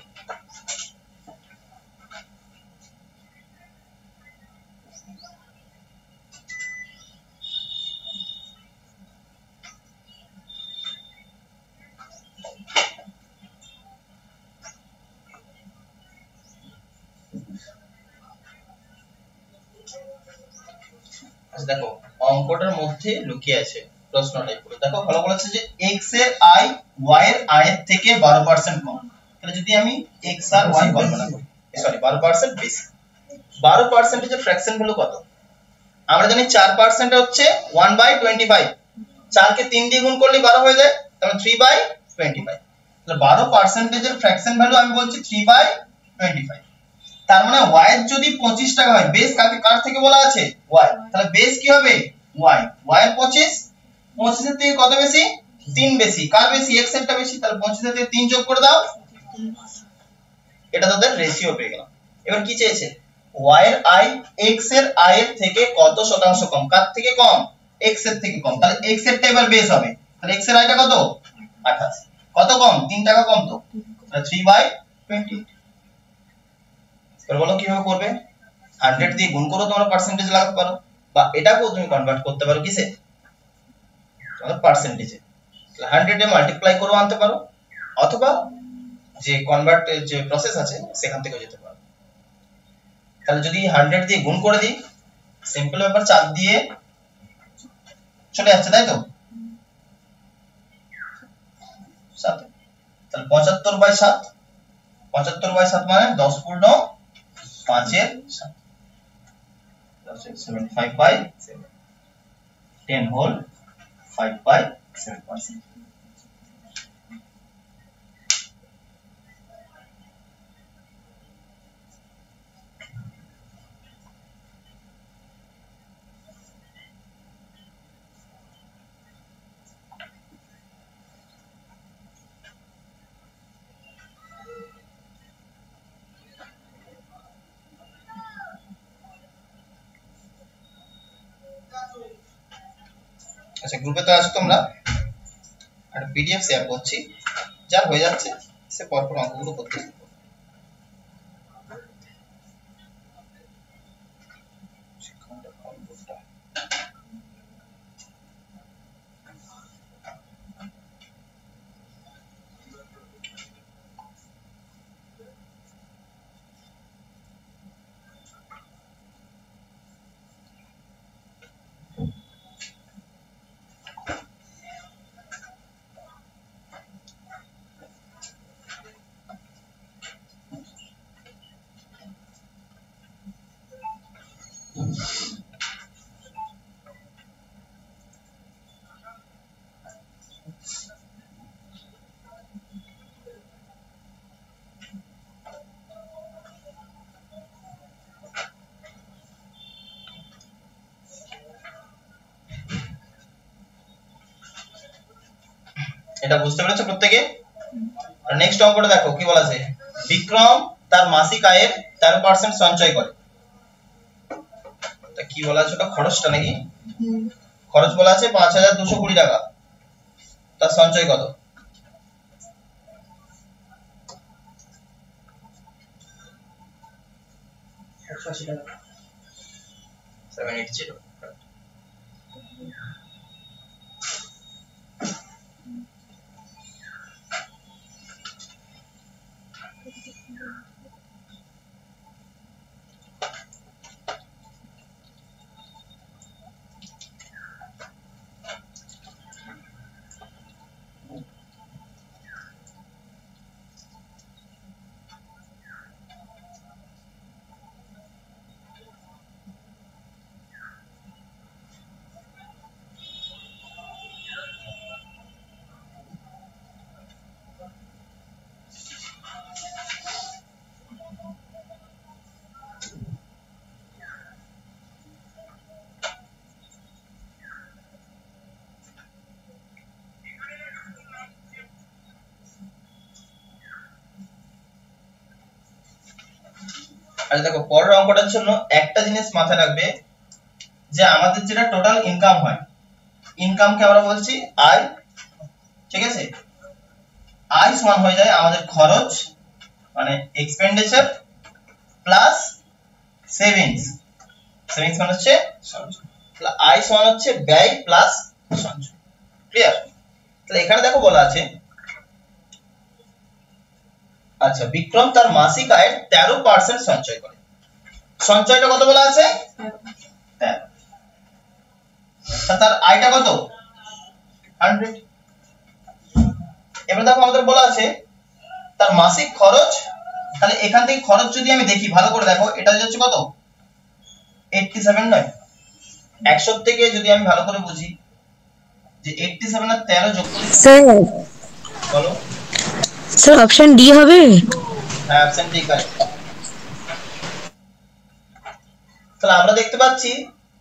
আচ্ছা দেখো অঙ্কটার মধ্যে লুকিয়ে আছে প্রশ্নটাই পুরো দেখো ভালো বলেছে যে x এর আয় y এর আয়ের থেকে 12% কম। তাহলে যদি আমি x আর y কল্পনা করি সরি 12% বেশি 12% এর ফ্র্যাকশন ভ্যালু কত? আমরা জানি 4% হচ্ছে 1/25, 4 কে 3 দিয়ে গুণ করলে 12 হয়ে যায়, তাহলে 3/25। তাহলে 12% এর ফ্র্যাকশন ভ্যালু আমি বলছি 3/25। তার মানে y এর যদি 25 টাকা হয় বেস কার থেকে বলা আছে y, তাহলে বেস কি হবে y, y এর 25 এর থেকে কত বেশি 3 বেশি, কার বেশি x এরটা বেশি, তাহলে 25 এর থেকে 3 যোগ করে দাও, এটা তাদের রেশিও পেয়ে গেলাম। এবার কি চেয়েছে y এর আয় x এর আয়ের থেকে কত শতাংশ কম, কার থেকে কম x এর থেকে কম, তাহলে x এরটা এবার বেস হবে, তাহলে x এর আয়টা কত 28, কত কম 3 টাকা কম, তো তাহলে 3/20। এবার বলো কিভাবে করবে, 100 দিয়ে গুণ করো তোমরা পার্সেন্টেজ লাগাতে পারো, বা এটাকেও তুমি কনভার্ট করতে পারো কিসে তোমরা পার্সেন্টেজে, 100 এ মাল্টিপ্লাই করে আনতে পারো, অথবা যে কনভার্ট যে প্রসেস আছে সেখান থেকে যেতে পারো। তাহলে যদি 100 দিয়ে গুণ করে দিই সিম্পল ব্যাপার, 4 দিয়ে চলে যাচ্ছে তাই তো, 7, তাহলে 75/7, 75/7 মানে 10 পূর্ণ 5 এর 7, 5/7, 10 হোল 5/7%। আচ্ছা, গ্রুপে তো আছো তোমরা, আর পিডিএফ শেয়ার করছি, যার হয়ে যাচ্ছে সে পরপর অঙ্কগুলো করতে শুরু করো। এটা বুঝতে পেরেছো প্রত্যেকে? আর নেক্সট অঙ্কটা দেখো কি বলা আছে, বিক্রম তার মাসিক আয়ের 13% সঞ্চয় করে। তা কি বলা আছে, ওটা খরচটা নাকি? খরচ বলা আছে 5220 টাকা, তার সঞ্চয় কত? টাকা। 780। আর দেখো পরের অঙ্কটার জন্য একটা জিনিস মাথায় রাখবে, যে আমাদের যেটা টোটাল ইনকাম হয়, ইনকামকে আমরা বলছি আয়, ঠিক আছে? আয় সমান হয়ে যায় আমাদের খরচ মানে এক্সপেন্ডিচার প্লাস সেভিংস, সেভিংস মানে হচ্ছে সঞ্চয়, তাহলে আয় সমান হচ্ছে ব্যয় প্লাস সঞ্চয়। ক্লিয়ার? তাহলে এখানে দেখো বলা আছে, আচ্ছা বিক্রম তার মাসিক আয়ের 13% সঞ্চয় করে। সঞ্চয়টা কত বলা আছে? 13। তার আয়টা কত? 100। এবার দেখো আমাদের বলা আছে তার মাসিক খরচ, তাহলে এখান থেকে খরচ যদি আমি দেখি ভালো করে দেখো, এটা হচ্ছে কত? 87 নয়? 100 থেকে যদি আমি ভালো করে বুঝি যে 87 আর 13 যোগ করি, স্যার বলো। স্যার অপশন ডি হবে? হ্যাঁ, অপশন ডি কারেক্ট। তাহলে আমরা দেখতে পাচ্ছি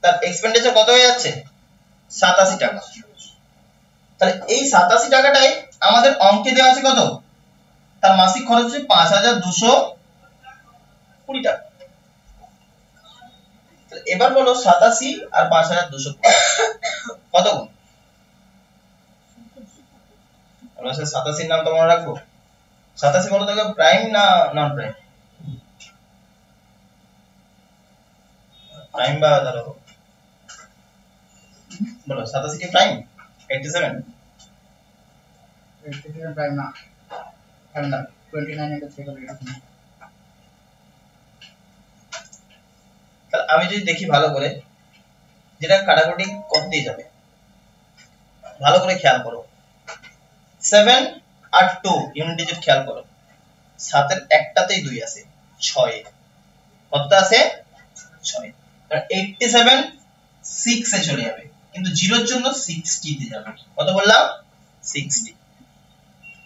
তার এক্সপেন্ডিচার কত হয়ে যাচ্ছে? 87 টাকা। তাহলে এই 87 টাকাটাই আমাদের অঙ্কে দেওয়া আছে কত? তার মাসিক খরচ হচ্ছে 5220 টাকা। তাহলে এবার বলো 87 আর 5220 কত গুণ? আমরা 87 নাম তো মনে রাখবো। 87 বলো তো প্রাইম না নন প্রাইম? প্রাইম বা ধরো বলো 87 কি প্রাইম? 87 প্রাইম না, প্রাইম না, 29 এর থেকে বেশি। তাহলে আমি যদি দেখি ভালো করে, যেটা কাটাকুটি কত দিয়ে যাবে, ভালো করে খেয়াল করো। 7 আর 2 ইউনিট ডিজিট খেয়াল করো 7 এর একটাতেই 2 আছে 6 কতটা আছে 6 কারণ 87 6 এ চলে যাবে কিন্তু 0 এর জন্য 60 তে যাবে কত বললাম 60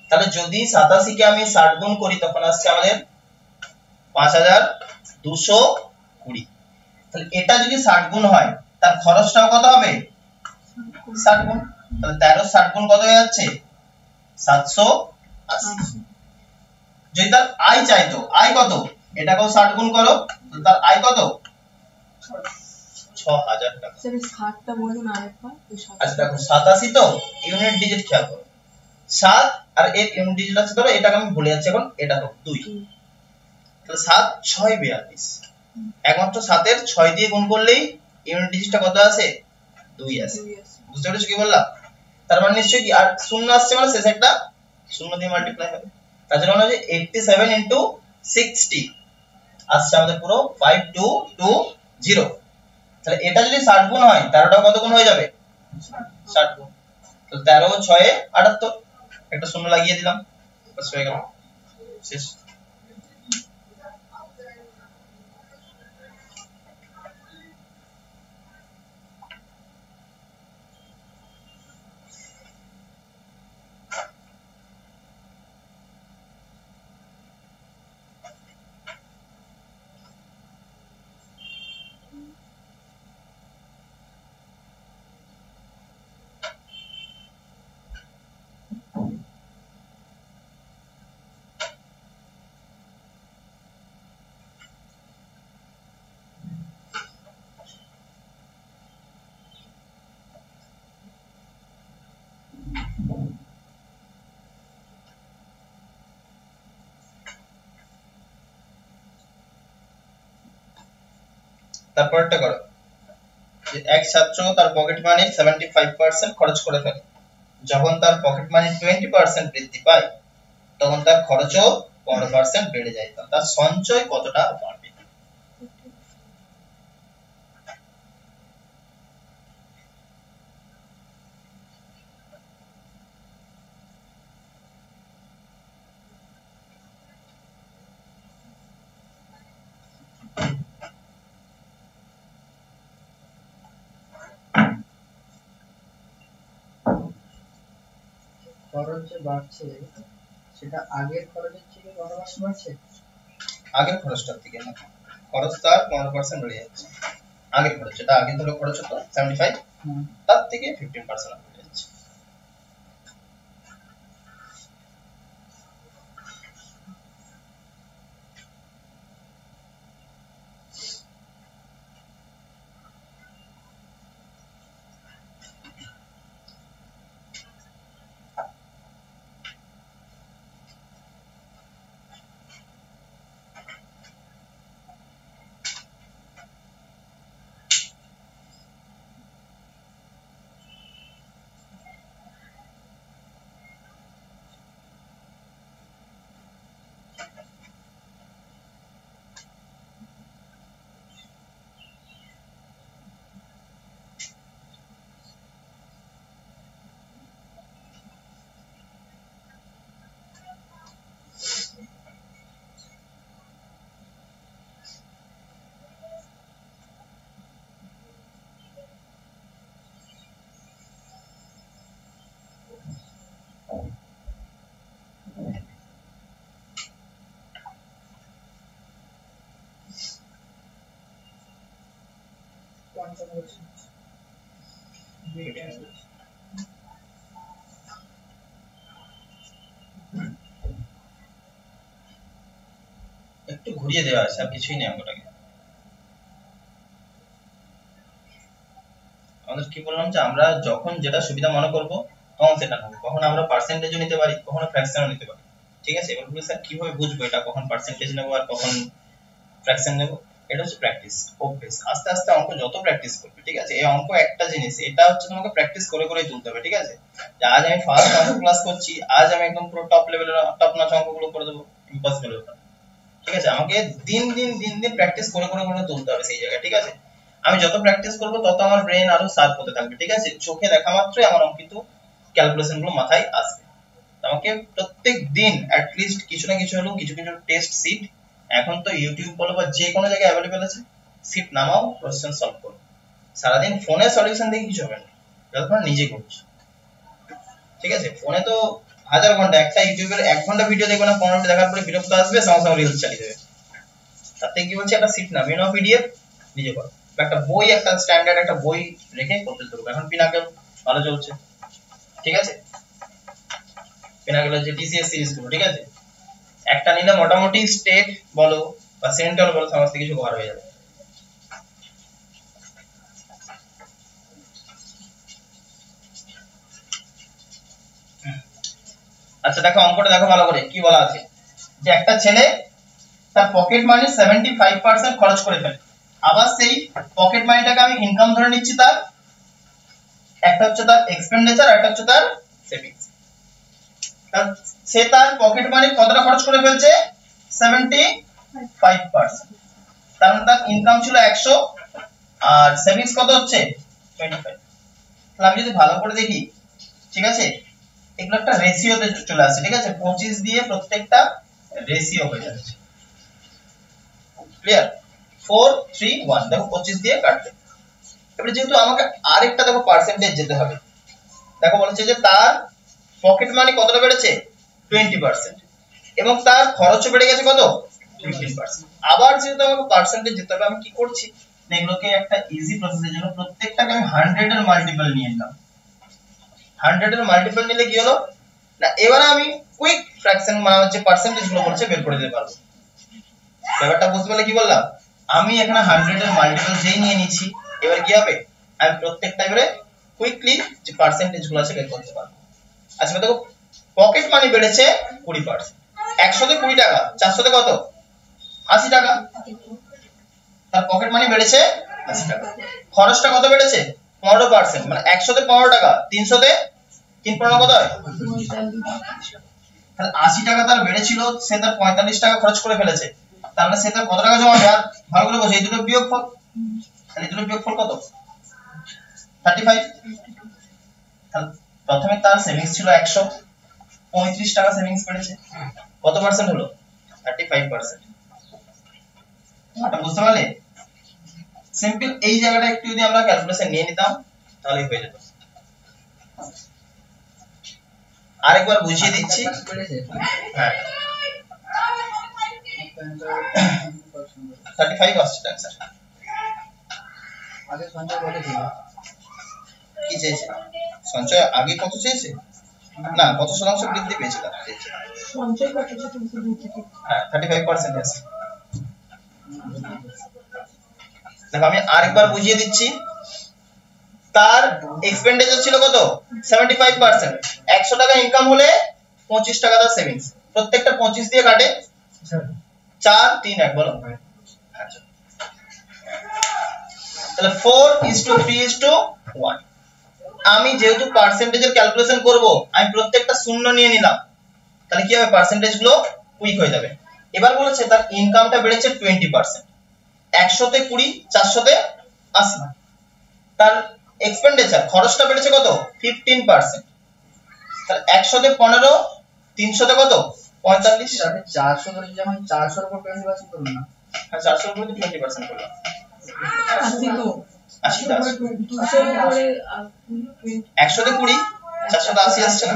তাহলে যদি 87 কে আমি 60 গুণ করি তখন আসছে আমাদের 5220 তাহলে এটা যদি 60 গুণ হয় তার খরচটাও কত হবে 60 গুণ তাহলে 13 60 গুণ কত হয়ে যাচ্ছে 780 যদি তার আয় চাইতো আয় কত এটাকেও 60 গুণ করো তো তার আয় কত 6000 টাকা স্যার 60টা বলুন আরেকবার আচ্ছা দেখো 87 তো ইউনিট ডিজিট খেয়াল করো 7 আর এর ইউনিট ডিজিট আছে ধরো এটাকে আমি ভুলে যাচ্ছি এখন এটা তো 2 তাহলে 7 6 42 একমাত্র 7 এর 6 দিয়ে গুণ করলেই ইউনিট ডিজিটটা কত আছে 2 আছে বুঝতে পেরেছো কি বললাম তার মানে নিশ্চয়ই কি আর শূন্য আসছে মানে শেষে একটা শূন্য দিয়ে মাল্টিপ্লাই হবে তার জন্য হলো যে 87 ইনটু 60 আসছে আমাদের পুরো 5220 তাহলে এটা যদি 60 গুণ হয় 13টা কত গুণ হয়ে যাবে 60 গুণ তো 13 6 এ 78 একটা শূন্য লাগিয়ে দিলাম বাস হয়ে গেল শেষ তারপরটা করো যে এক ছাত্র তার পকেট মানি 75% খরচ করে ফেলে যখন তার পকেট মানি 20% বৃদ্ধি পায় তখন তার খরচও 15% বেড়ে যায় তার সঞ্চয় কতটা বাড়বে খরচ যে বাড়ছে সেটা আগের খরচের থেকে কত পার্সেন্ট বাড়ছে আগের খরচটার থেকে না খরচ তার 15% বেড়ে যাচ্ছে আগের খরচ যেটা আগে ধরো খরচ হতো 75 তার থেকে 15% বেড়ে যাচ্ছে একটু ঘুরিয়ে দেওয়া আছে আর কিছুই নেই অঙ্কটাকে আমাদের কি বললাম যে আমরা যখন যেটা সুবিধা মনে করব তখন সেটা নেব কখন আমরা পার্সেন্টেজও নিতে পারি কখনো ফ্র্যাকশনও নিতে পারি ঠিক আছে এবার স্যার কিভাবে বুঝবো এটা কখন পার্সেন্টেজ নেব আর কখন ফ্র্যাকশন নেব এটা হচ্ছে প্র্যাকটিস অভ্যাস আস্তে আস্তে অঙ্ক যত প্র্যাকটিস করবে ঠিক আছে এই অঙ্ক একটা জিনিস এটা হচ্ছে তোমাকে প্র্যাকটিস করে করেই তুলতে হবে ঠিক আছে যে আজ আমি ফার্স্ট অঙ্ক ক্লাস করছি আজ আমি একদম পুরো টপ লেভেলের টপ নচ অঙ্কগুলো করে দেব ইম্পসিবল ব্যাপার ঠিক আছে আমাকে দিন দিন প্র্যাকটিস করে তুলতে হবে সেই জায়গায় ঠিক আছে আমি যত প্র্যাকটিস করব তত আমার ব্রেন আরো শার্প হতে থাকবে ঠিক আছে চোখে দেখা মাত্রই আমার অঙ্কিত ক্যালকুলেশন গুলো মাথায় আসবে আমাকে প্রত্যেক দিন অ্যাট লিস্ট কিছু না কিছু হলো কিছু কিছু টেস্ট সিট, এখন তো ইউটিউব বলো বা যে কোনো জায়গায় অ্যাভেলেবেল আছে, সিট নামাও, কোশ্চেন সলভ করো। সারাদিন ফোনে সলিউশন দেখে কিছু হবে না, যতক্ষণ নিজে করছো। ঠিক আছে, ফোনে তো হাজার ঘন্টা, একটা ইউটিউবের 1 ঘন্টা ভিডিও দেখবে না, 15 মিনিট দেখার পরে বিরক্ত আসবে, সঙ্গে সঙ্গে রিলস চালিয়ে দেবে। তাতে কি বলছে, একটা সিট নামিয়ে নাও, পিডিএফ নিজে করো, একটা বই, একটা স্ট্যান্ডার্ড একটা বই রেখে করতে থাকবে। এখন পিনাকেল ভালো চলছে, ঠিক আছে, পিনাকেলের যে টিসিএস সিরিজ গুলো, ঠিক আছে, একটা নিলে মোটামুটি স্টেট বলো বা সেন্ট্রাল বলো সমস্ত কিছু কভার হয়ে যাবে। আচ্ছা দেখো অঙ্কটা দেখো ভালো করে, কি বলা আছে যে একটা ছেলে তার পকেট মানি 75% খরচ করে ফেলে, আবার সেই পকেট মানিটাকে আমি ইনকাম ধরে নিচ্ছি, তার একটা হচ্ছে তার এক্সপেন্ডিচার, একটা হচ্ছে তার সেভিংস। সে তার পকেট মানি কতটা খরচ করে ফেলছে, 75%, তার মানে তার ইনকাম ছিল 100 আর সেভিংস কত হচ্ছে 25। তাহলে আমি যদি ভালো করে দেখি, ঠিক আছে, এগুলো একটা রেশিওতে চলে আসছে, ঠিক আছে, 25 দিয়ে প্রত্যেকটা রেশিও হয়ে যাচ্ছে। ক্লিয়ার, 4 3 1, দেখো 25 দিয়ে কাটবে। এবারে যেহেতু আমাকে আরেকটা দেখো পার্সেন্টেজ যেতে হবে, দেখো বলছে যে তার পকেট মানি কতটা বেড়েছে 20% এবং তার খরচও বেড়ে গেছে কত 15%। আবার যেহেতু আমাকে পার্সেন্টেজ যেতে হবে, আমি কি করছি, এগুলোকে একটা ইজি প্রসেসের জন্য প্রত্যেকটাকে আমি 100 এর মাল্টিপল নিয়ে নিলাম। 100 এর মাল্টিপল নিলে কি হলো না, এবারে আমি কুইক ফ্র্যাকশন মানে যে পার্সেন্টেজ গুলো বলছে বের করে দিতে পারবো। ব্যাপারটা বুঝতে পারলে কি বললাম, আমি এখানে 100 এর মাল্টিপল যেই নিয়ে নিচ্ছি, এবার কি হবে, আমি প্রত্যেকটা এবারে কুইকলি যে পার্সেন্টেজ গুলো আছে বের করতে পারবো। আচ্ছা দেখো পকেট মানি বেড়েছে 20%, 100 তে 20 টাকা, 400 তে কত 80 টাকা, তার পকেট মানি বেড়েছে 80 টাকা। খরচটা কত বেড়েছে 15%, মানে 100 তে 15 টাকা, 300 তে 3 15 কত হয়, তাহলে 80 টাকা তার বেড়েছিল, সে তার 45 টাকা খরচ করে ফেলেছে, তার মানে সে তার কত টাকা জমাবে, আর ভালো করে বসে এই দুটো বিয়োগফল, তাহলে এই দুটো বিয়োগফল কত 35। তাহলে প্রথমে তার সেভিংস ছিল 100, 35 টাকা সেভিংস বেড়েছে, কত পার্সেন্ট হলো 35%। এটা বুঝতে পারলে, সিম্পল এই জায়গাটা একটু যদি আমরা ক্যালকুলেশন নিয়ে নিতাম তাহলে হয়ে যেত। আরেকবার বুঝিয়ে দিচ্ছি, হ্যাঁ 35 আসছে आंसर। আগে সঞ্চয় কত ছিল, কি চেয়েছে সঞ্চয়, আগে কত চেয়েছে না, কত শতাংশ বৃদ্ধি পেয়েছে তার চেয়েছে, সঞ্চয় কত শতাংশ বৃদ্ধি পেয়েছে? হ্যাঁ 35% আছে। দেখো আমি আরেকবার বুঝিয়ে দিচ্ছি, তার এক্সপেন্ডিচার ছিল কত 75%, 100 টাকা ইনকাম হলে 25 টাকা তার সেভিংস, প্রত্যেকটা 25 দিয়ে কাটে 4 3 1 বলো, আচ্ছা তাহলে 4:3:1। আমি যেহেতু পার্সেন্টেজের ক্যালকুলেশন করব, আমি প্রত্যেকটা শূন্য নিয়ে নিলাম, তাহলে কি হবে পার্সেন্টেজ গুলো কুইক হয়ে যাবে। এবার বলেছে তার ইনকামটা বেড়েছে 20%, 100 তে 20, 400 তে 80, তার এক্সপেন্ডিচার খরচটা বেড়েছে কত 15%, তাহলে 100 তে 15, 300 তে কত 45, 400 ধরে যখন 400 এর উপর 20% করুন না, হ্যাঁ 400 এর উপর 20% করলাম, 80 তো 80 তে 80, 200 এর উপরে 100 তে 20, 400 তে 80 আসছে না,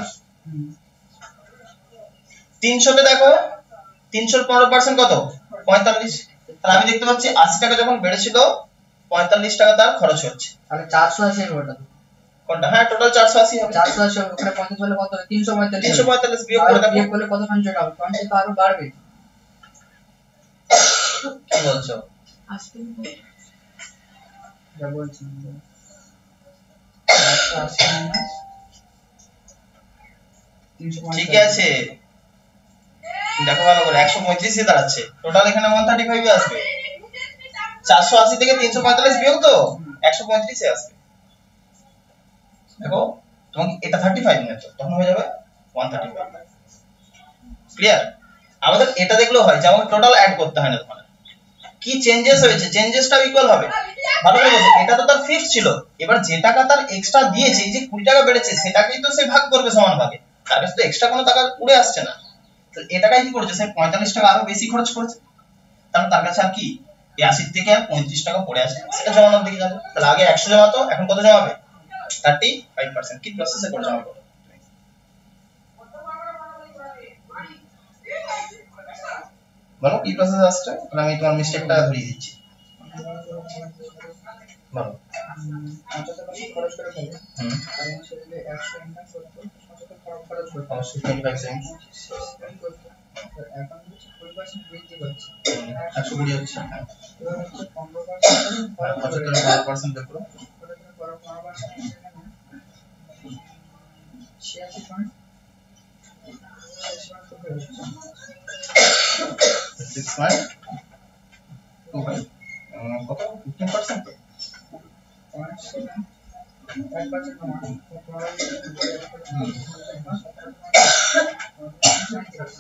300 তে দেখো 300 এর 15% কত 45, তাহলে আমি দেখতে পাচ্ছি 80 টাকা যখন বেড়েছিল 45 টাকা তার খরচ হচ্ছে, তাহলে 480 এর ওটা কোনটা, হ্যাঁ টোটাল 480 হবে, 480 ওখানে 50 হলে কত হবে 345, 345 বিয়োগ করে দেখো বিয়োগ করলে কত সঞ্চয় হবে, সঞ্চয় তো আরো বাড়বে। কি বলছো, আসতে যা বলছি 480 মাইনাস 345, ঠিক আছে দেখো ভালো করে 135 এ দাঁড়াচ্ছে, টোটাল এখানে 135 এ আসবে, 480 থেকে 345 বিয়োগ তো 135 এ আসবে। দেখো তোমাকে এটা 35 নিতে তখন হয়ে যাবে 135। ক্লিয়ার, আমাদের এটা দেখলেও হয় যে আমাকে টোটাল অ্যাড করতে হয় না, তখন কি চেঞ্জেস হয়েছে চেঞ্জেসটাও ইকুয়াল হবে। ভালো করে বলছো, এটা তো তার ফিক্সড ছিল, এবার যে টাকা তার এক্সট্রা দিয়েছে, এই যে 20 টাকা বেড়েছে সেটাকেই তো সে ভাগ করবে সমান ভাগে, তার কাছে তো এক্সট্রা কোনো টাকা উড়ে আসছে না, তো এ টাকায় কি করেছে, সে 45 টাকা আরো বেশি খরচ করেছে, কারণ তার কাছে আর কি এই 80 থেকে 35 টাকা পড়ে আছে, সেটা জমানোর দিকে যাবে। তাহলে আগে 100 জমাতো, এখন কত জমাবে, 35%। কি প্রসেসে করে জমা করবে, বলো কি প্রসেস আসছে, তাহলে আমি তোমার মিস্টেকটা ধরিয়ে দিচ্ছি, বলো। 75% খরচ করে ফেলে এবং সে যদি 100 ইনকাম করতো 75 খরচ করতো, অবশ্যই 25 সেকেন্ড spend করতো। তো এখন হচ্ছে 20% বৃদ্ধি পাচ্ছে, 120 হচ্ছে, এবার হচ্ছে 15% খরচ করে 75% বের করো, 15% এখানে 86 পয়েন্ট 6.25 কত 15% তো 1% কমা ঠিক আছে।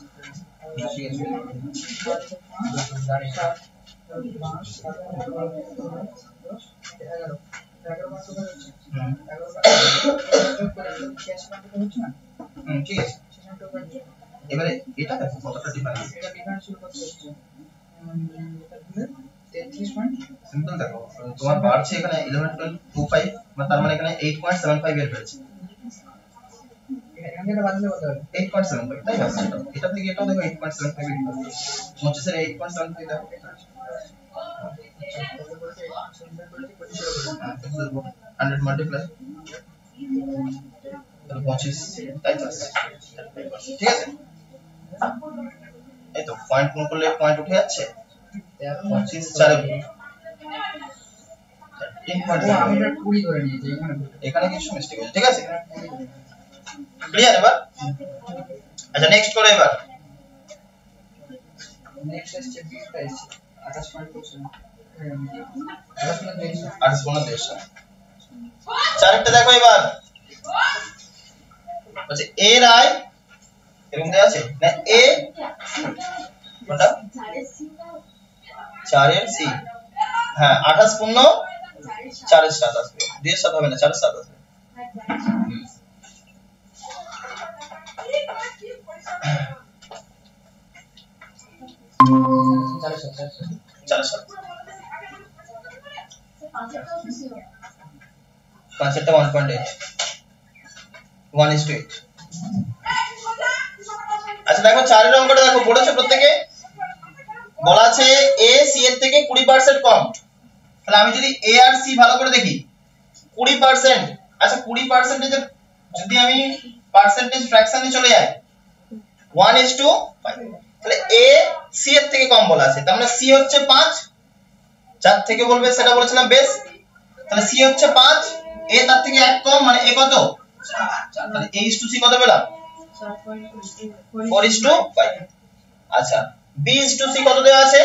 ঠিক আছে, এবারে এটা দেখো কতটা ডিফারেন্স, সিম্পল দেখো, তোমার বাড়ছে এখানে 11.25, তার মানে এখানে 8.75 এর হয়েছে, 8.75, তাই না? এটা থেকে এটাও দেখো 8.75 এর ডিফারেন্স, 25 এর 8.75 দেখো, 100 মাল্টিপ্লাই তাহলে 25, তাই তো? ঠিক আছে, এই তো পয়েন্ট কোন করলে পয়েন্ট উঠে যাচ্ছে, 25 4 20 ধরে নিয়েছি এখানে, এখানে কিছু মিস্টেক হয়েছে, ঠিক আছে, ক্লিয়ার এবার? আচ্ছা নেক্সট করো এবার, নেক্সট আসছে বিটা এসে 28.2 আর কোন দেশ চারটা দেখো এবার, আচ্ছা এ এর আই এরকম দেয়া আছে না, এ কোনটা 4 এর সি, হ্যাঁ 28 পূর্ণ 4 এর 7 আসবে, 2 এর 7 হবে না, 4 এর 7 আসবে, পাঁচেরটা 1.8 1:8। আচ্ছা দেখো চারের অঙ্কটা দেখো, পড়েছো প্রত্যেকে, বলা আছে এ সি এর থেকে 20% কম, তাহলে আমি যদি এ আর সি ভালো করে দেখি 20%, আচ্ছা 20% এর যদি আমি পার্সেন্টেজ ফ্র্যাকশনে চলে যাই 1:5, তাহলে এ সি এর থেকে কম বলা আছে, তার মানে সি হচ্ছে 5, যার থেকে বলবে সেটা বলেছিলাম বেস, তাহলে সি হচ্ছে 5, এ তার থেকে 1 কম, মানে এ কত 4, তাহলে a is to c কত পেলাম 4:5। আচ্ছা b is to c কত দেওয়া আছে,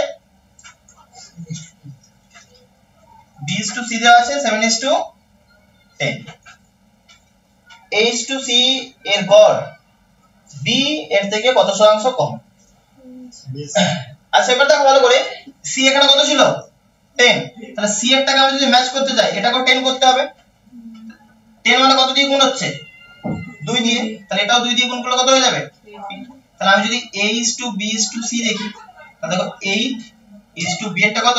b is to c দেওয়া আছে 7:10, a is to c এর গড় b এর থেকে কত শতাংশ কম, আচ্ছা এবার দেখো ভালো করে, c এখানে কত ছিল 10, তাহলে c এর টাকা আমি যদি ম্যাচ করতে চাই এটাকেও 10 করতে হবে, 10 মানে কত দিয়ে গুণ হচ্ছে 2 দিয়ে, তাহলে এটাও 2 দিয়ে গুণ করলে কত হয়ে যাবে, তাহলে আমি যদি a is to b is to c দেখি, তাহলে দেখো 8 is to b এরটা কত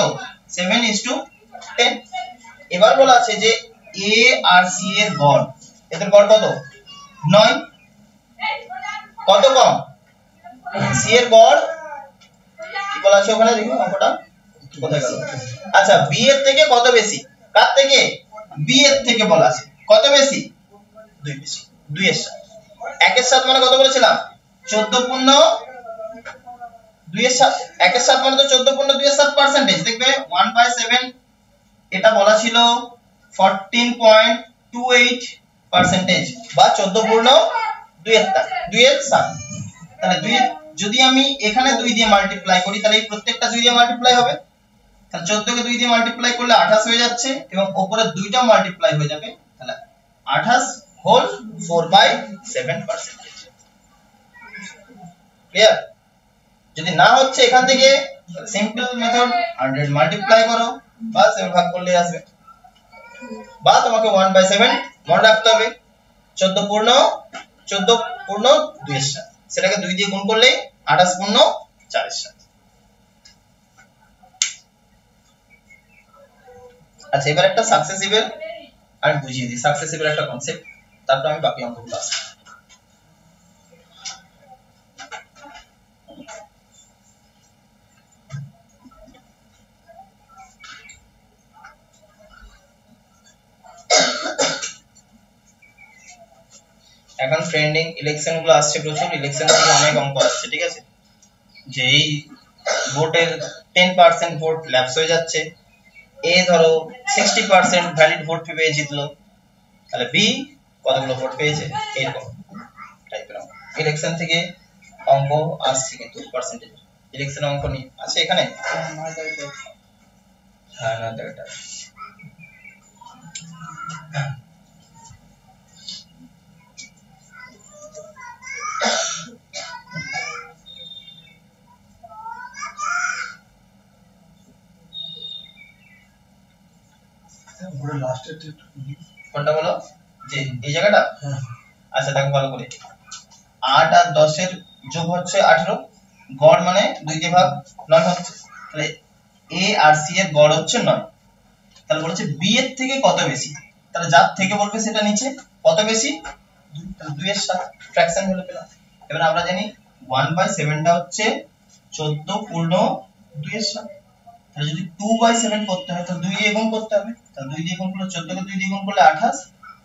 7 is to 10। এবার বলা আছে যে a আর c এর গড়, এদের গড় কত 9, কত কম c এর গড়, কি বলা আছে ওখানে দেখো অঙ্কটা কোথায় গেল, আচ্ছা b এর থেকে কত বেশি, কার থেকে b এর থেকে বলা আছে কত বেশি 2 বেশি, 2 এর 7, 1 এর 7 মানে কত বলেছিলাম 14 পূর্ণ 2 এর 7, 1 এর 7 মানে তো 14 পূর্ণ 2 এর 7 পার্সেন্টেজ, দেখবে 1/7 এটা বলা ছিল 14.28% বা 14 পূর্ণ 2 এর 7, তাহলে 2 যদি আমি এখানে 2 দিয়ে মাল্টিপ্লাই করি তাহলে এই প্রত্যেকটা 2 দিয়ে মাল্টিপ্লাই হবে, তাহলে 14 কে 2 দিয়ে মাল্টিপ্লাই করলে 28 হয়ে যাচ্ছে এবং উপরে 2টা মাল্টিপ্লাই হয়ে যাবে, তাহলে 28 হোল 4/7%। ক্লিয়ার? যদি না হচ্ছে এখান থেকে সিম্পল মেথড 100 মাল্টিপ্লাই করো বা 7 ভাগ করলে আসবে, বা তোমাকে 1/7 মনে রাখতে হবে, 14 পূর্ণ 14 পূর্ণ 2 এর সাথে, সেটাকে 2 দিয়ে গুণ করলে 28 পূর্ণ 4 এর সাথে। আচ্ছা এবার একটা সাকসেসিভের আমি বুঝিয়ে দিই, সাকসেসিভের একটা কনসেপ্ট, তারপর আমি বাকি অঙ্কগুলো আসছি। এখন ট্রেন্ডিং ইলেকশন গুলো আসছে প্রচুর, ইলেকশন থেকে অনেক অঙ্ক আসছে, ঠিক আছে, যে এই ভোটের 10% ভোট ল্যাপস হয়ে যাচ্ছে, এ ধরো 60% ভ্যালিড ভোট পেয়ে জিতলো, তাহলে বি কতগুলো ভোট পেয়েছে, এরকম টাইপের অঙ্ক ইলেকশন থেকে অঙ্ক আসছে, কিন্তু পার্সেন্টেজ ইলেকশন অঙ্ক নিয়ে আছে এখানে। হ্যাঁ না এটা পুরো লাস্টের কোনটা বলো, যে এই জায়গাটা। আচ্ছা দেখো ভালো করে, 8 আর 10 এর যোগ হচ্ছে 18, গড় মানে 2 দিয়ে ভাগ 9 হচ্ছে, তাহলে এ আর সি এর গড় হচ্ছে 9। তাহলে বলেছে বি এর থেকে কত বেশি, তাহলে যার থেকে বলবে সেটা নিচে, কত বেশি 2 এর সাথে ফ্র্যাকশন হলো পেলাম। এবার আমরা জানি 1/7 টা হচ্ছে 14 পূর্ণ 2 এর সাথে, তাহলে যদি 2/7 করতে হয় তাহলে 2 দিয়ে গুণ করতে হবে, তাহলে 2 দিয়ে গুণ করলে 14 কে 2 দিয়ে গুণ করলে 28,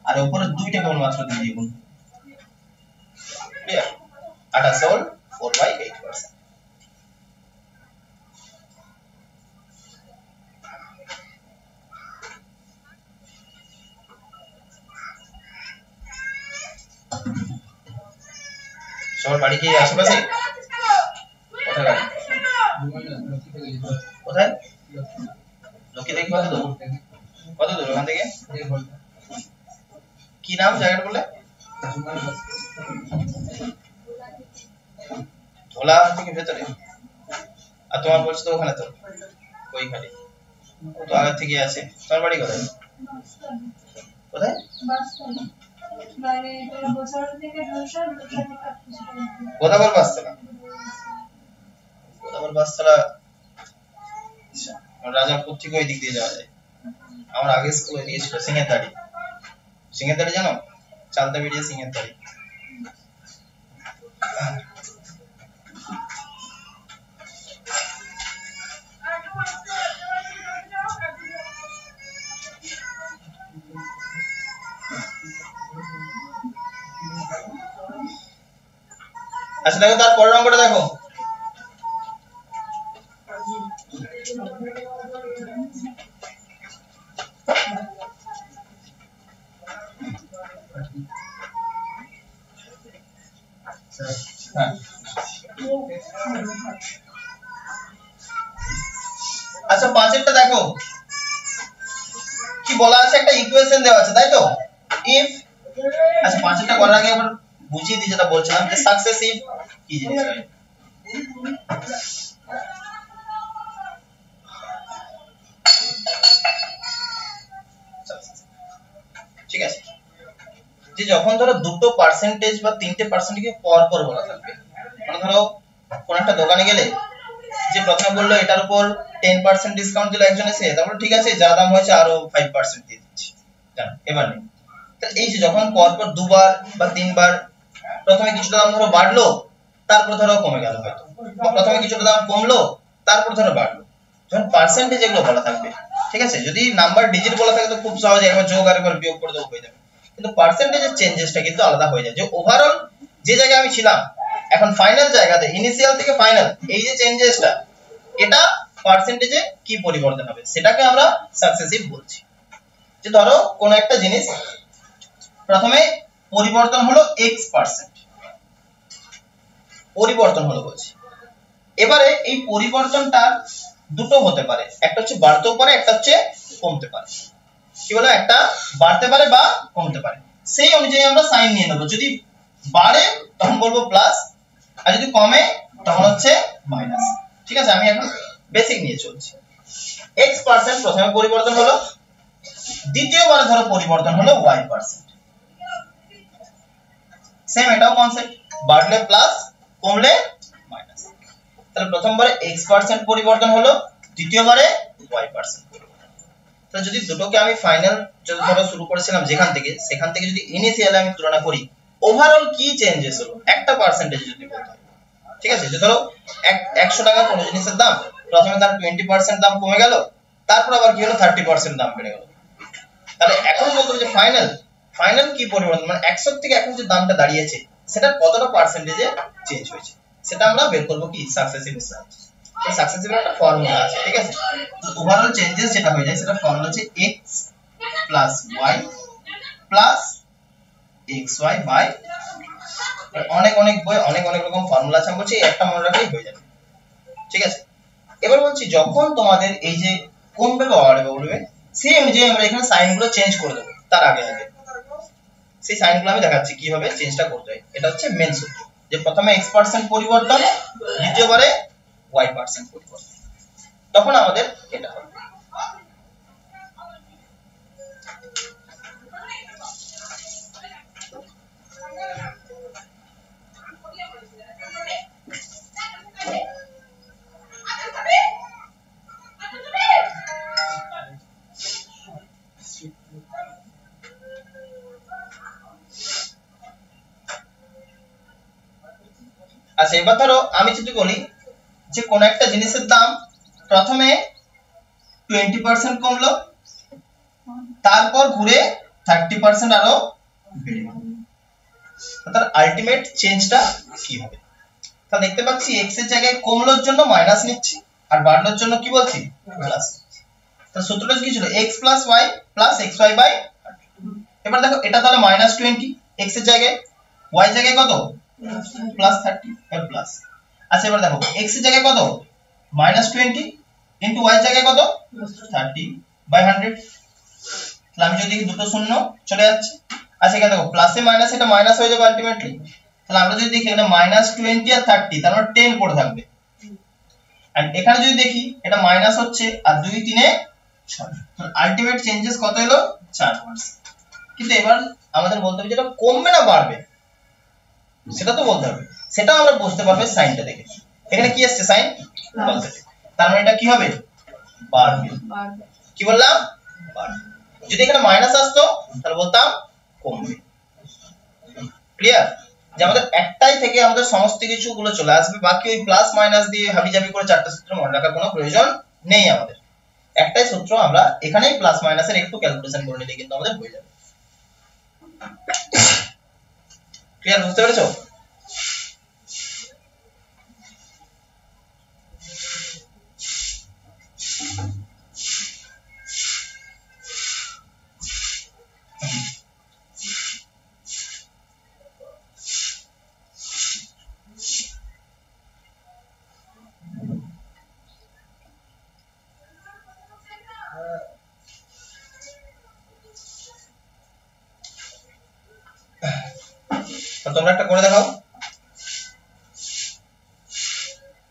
আর উপরে 2টা কেবল মাত্র 2 দিয়ে গুণ, ক্লিয়ার, 28 হোল 4/8%। সবার বাড়ি কি আশেপাশে? কোথায় বাড়ি? কোথায়? লক্ষ্মী থেকে কত দূর? কত দূর ওখান থেকে? কি নাম জায়গাটা বলে? ধোলা থেকে ভেতরে। আর তোমার বলছো তো ওখানে, তো ওইখানে তো আগে থেকে আছে। তোমার বাড়ি কোথায়? কোথায়? গোদাবর বাসতলা। গোদাবর বাসতলা, আচ্ছা, রাজাপুর থেকে ওই দিক দিয়ে যাওয়া যায়। আমার আগে স্কুল ওই দিকে ছিল, সিংহের দাড়ি। সিংহের দাড়ি জানো? চালতা বেরিয়ে সিংহের দাড়ি। আচ্ছা দেখো তার পরের অঙ্কটা দেখো, আচ্ছা পাঁচেরটা দেখো কি বলা আছে, একটা ইকুয়েশন দেওয়া আছে, তাই তো, ইফ, আচ্ছা পাঁচেরটা করার আগে আবার বুঝিয়ে দিই যেটা বলছিলাম, যে সাকসেসিভ কি জিনিস হয়। ঠিক আছে, যে যখন ধরো দুটো পার্সেন্টেজ বা তিনটে পার্সেন্টেজকে পর পর বলা থাকবে, মানে ধরো কোন একটা দোকানে গেলে যে প্রথমে বললো এটার উপর 10% ডিসকাউন্ট দিল একজন এসে, তারপর ঠিক আছে যা দাম হয়েছে আরো 5% দিয়ে দিচ্ছি, জানো এবার নেই। তাহলে এই যে যখন পর পর দুবার বা তিনবার প্রথমে কিছুটা দাম ধরো বাড়লো, তারপর ধরো কমে গেল হয়তো, বা প্রথমে কিছুটা দাম কমলো তারপর ধরো বাড়লো, যখন পার্সেন্টেজ এগুলো বলা থাকবে, ঠিক আছে, যদি নাম্বার ডিজিট বলা থাকে তো খুব সহজে একবার যোগ আর একবার বিয়োগ করে দেবো হয়ে যাবে, কিন্তু পার্সেন্টেজের চেঞ্জেসটা কিন্তু আলাদা হয়ে যায়, যে ওভারঅল যে জায়গায় আমি ছিলাম এখন ফাইনাল জায়গাতে, ইনিশিয়াল থেকে ফাইনাল এই যে চেঞ্জেসটা, এটা পার্সেন্টেজে কি পরিবর্তন হবে সেটাকে আমরা সাকসেসিভ বলছি। যে ধরো কোন একটা জিনিস প্রথমে পরিবর্তন হলো x%, পরিবর্তন হলো বলছি, এবারে এই পরিবর্তনটা দুটো হতে পারে, একটা হচ্ছে বাড়তেও পারে, একটা হচ্ছে কমতে পারে, কি বলে, একটা বাড়তে পারে বা কমতে পারে, সেই অনুযায়ী আমরা সাইন নিয়ে নেব, যদি বাড়ে তখন বলবো প্লাস, আর যদি কমে তখন হচ্ছে মাইনাস। ঠিক আছে, আমি এখন বেসিক নিয়ে চলছি। x% প্রথমে পরিবর্তন হলো, দ্বিতীয়বার ধরো পরিবর্তন হলো y%, সেম এটাও কনসেপ্ট, বাড়লে প্লাস কমলে মাইনাস। তাহলে প্রথমবারে x% পরিবর্তন হলো, দ্বিতীয়বারে y% পরিবর্তন। তাহলে যদি দুটোকে আমি ফাইনাল যদি ধরো শুরু করেছিলাম যেখান থেকে, সেখান থেকে যদি ইনিশিয়ালি আমি তুলনা করি, ওভারঅল কি চেঞ্জেস হলো একটা পার্সেন্টেজ যদি বলতে হয়, ঠিক আছে? যে ধরো 100 টাকা কোনো জিনিসের দাম, প্রথমে তার 20% দাম কমে গেল, তারপর আবার কি হলো 30% দাম বেড়ে গেল। তাহলে এখন বলতে হবে যে ফাইনাল কি পরিবর্তন, মানে 100 থেকে এখন যে দামটা দাঁড়িয়েছে সেটা কতটা পার্সেন্টেজে চেঞ্জ হয়েছে, সেটা আমরা বের করব কি সাকসেসিভ সাহায্যে। এই সাকসেসিভ একটা ফর্মুলা আছে, ঠিক আছে? তো ওভারঅল চেঞ্জেস যেটা হয়ে যায় সেটা ফর্মুলা হচ্ছে x plus y plus xy by, অনেক বই অনেক রকম ফর্মুলা আছে, আমি বলছি একটা মনে রাখলেই হয়ে যাবে, ঠিক আছে? এবার বলছি যখন তোমাদের এই যে কমবে বা বাড়বে বলবে, সেই অনুযায়ী আমরা এখানে সাইনগুলো চেঞ্জ করে দেবো। তার আগে সেই সাইনগুলো আমি দেখাচ্ছি কিভাবে চেঞ্জটা করতে হয়। এটা হচ্ছে মেন সূত্র, যে প্রথমে x% পরিবর্তন, দ্বিতীয়বারে y% পরিবর্তন, তখন আমাদের এটা হবে। আচ্ছা, এবার ধরো আমি যদি বলি যে কোন একটা জিনিসের দাম প্রথমে 20% কমলো, তারপর ঘুরে 30% আরো বেড়ে গেল, তাহলে আলটিমেট চেঞ্জটা কি হবে? তাহলে দেখতে পাচ্ছি x এর জায়গায় কমলোর জন্য মাইনাস নিচ্ছি, আর বাড়লোর জন্য কি বলছি প্লাস। তাহলে সূত্রটা কি ছিল x plus y plus xy by. এবার দেখো এটা তাহলে -20 x এর জায়গায়, y এর জায়গায় কত প্লাস 30 এর প্লাস। আচ্ছা এবার দেখো x এর জায়গায় কত -20 ইনটু y এর জায়গায় কত 30/100। তাহলে আমি যদি দুটো শূন্য চলে যাচ্ছে, আচ্ছা এখানে দেখো প্লাসে মাইনাস এটা মাইনাস হয়ে যাবে আলটিমেটলি। তাহলে আমরা যদি দেখি এখানে -20 আর 30, তার মানে 10 পড়ে থাকবে। আর এখানে যদি দেখি এটা মাইনাস হচ্ছে আর 2 3 এ 6, তাহলে আলটিমেট চেঞ্জেস কত হলো 4%। কিন্তু এবার আমাদের বলতে হবে যেটা কমবে না বাড়বে সেটা তো বলতে হবে, সেটা আমরা বুঝতে পারবে সাইনটা দেখে। এখানে কি আসছে সাইন পজিটিভ, তার মানে এটা কি হবে বাড়বে। কি বললাম বাড়বে। যদি এখানে মাইনাস আসতো তাহলে বলতাম কমবে। ক্লিয়ার? যে আমাদের একটাই থেকে আমাদের সমস্ত কিছু গুলো চলে আসবে, বাকি ওই প্লাস মাইনাস দিয়ে হাবিজাবি করে চারটা সূত্র মনে রাখার কোনো প্রয়োজন নেই আমাদের। একটাই সূত্র, আমরা এখানেই প্লাস মাইনাসের একটু ক্যালকুলেশন করে নিলে কিন্তু আমাদের হয়ে যাবে। ক্লিয়ার? বুঝতে পেরেছো? তোমরা একটা করে দেখাও।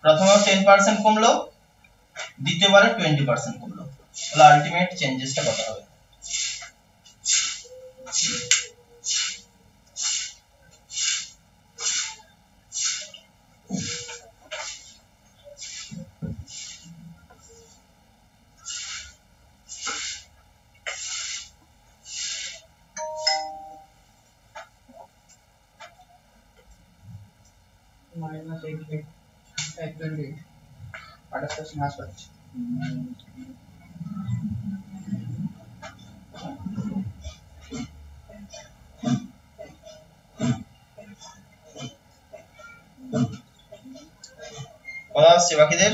প্রথমে 10% কমলো, দ্বিতীয়বারে 20% কমলো, তাহলে আলটিমেট চেঞ্জেসটা কত হবে? -828 28% হ্রাস পাচ্ছে। কথা আসছে বাকিদের?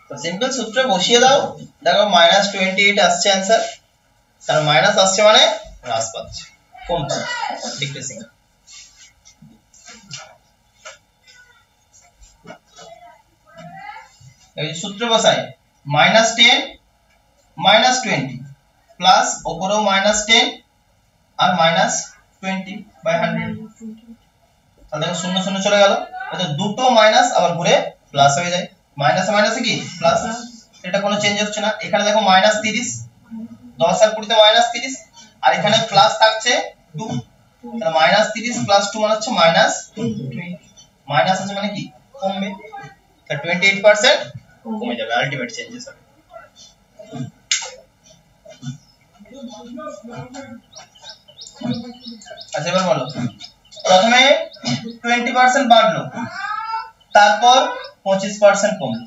তো সিম্পল সূত্রে বসিয়ে দাও, দেখো -28 আসছে অ্যানসার। তার মাইনাস আসছে মানে হ্রাস পাচ্ছে, কমছে, ডিক্রিজিং। এই সূত্র বসাই -10 -20 প্লাস উপরেও -10 আর -20/100 তাহলে দেখো 0 0 চলে গেল এটা দুটো মাইনাস আবার ঘুরে প্লাস হয়ে যায় মাইনাসে মাইনাসে কি প্লাস এটা কোনো চেঞ্জ হচ্ছে না এখানে দেখো -30 10 আর 20 তে -30 আর এখানে প্লাস থাকছে 2 তাহলে -30 + 2 মানে হচ্ছে -20 মাইনাস আছে মানে কি কমবে তাহলে 28% কমে যাবে আলটিমেট চেঞ্জেস হবে আচ্ছা এবার বলো প্রথমে 20% বাড়লো তারপর 25% কমলো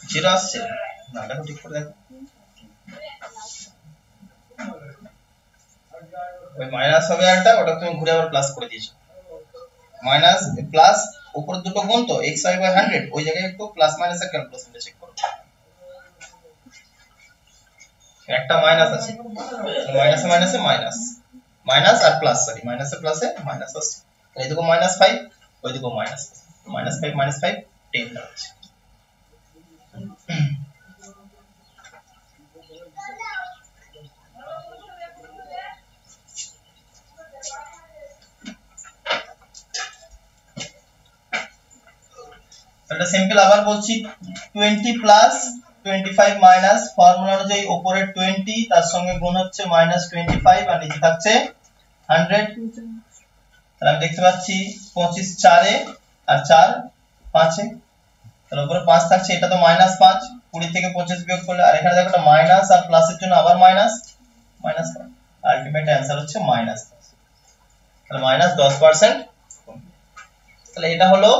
জিরো আসছে না দেখো ঠিক করে দেখো ওই মাইনাস হবে একটা ওটা তুমি ঘুরে আবার প্লাস করে দিয়েছো মাইনাস প্লাস উপর দুটো গুণ তো xy/100 ওই জায়গায় একটু প্লাস মাইনাসের ক্যালকুলেশনটা চেক করো একটা মাইনাস আছে মাইনাসে মাইনাসে মাইনাস মাইনাস আর প্লাস সরি মাইনাসে প্লাসে মাইনাস আছে এইদিকে -5 ওইদিকে -5 -5 10 আছে এটা সিম্পল আবার বলছি 20 প্লাস 25 মাইনাস ফর্মুলা অনুযায়ী উপরে 20 তার সঙ্গে গুণ হচ্ছে -25 আর নিচে থাকছে 100 তাহলে আমি দেখতে পাচ্ছি 25 4 এ আর 4 5 এ তাহলে উপরে 5 থাকছে এটা তো -5 20 থেকে 25 বিয়োগ করলে আর এখানে দেখো এটা মাইনাস আর প্লাসের জন্য আবার মাইনাস আলটিমেট অ্যানসার হচ্ছে মাইনাস তাহলে -10% তাহলে এটা হলো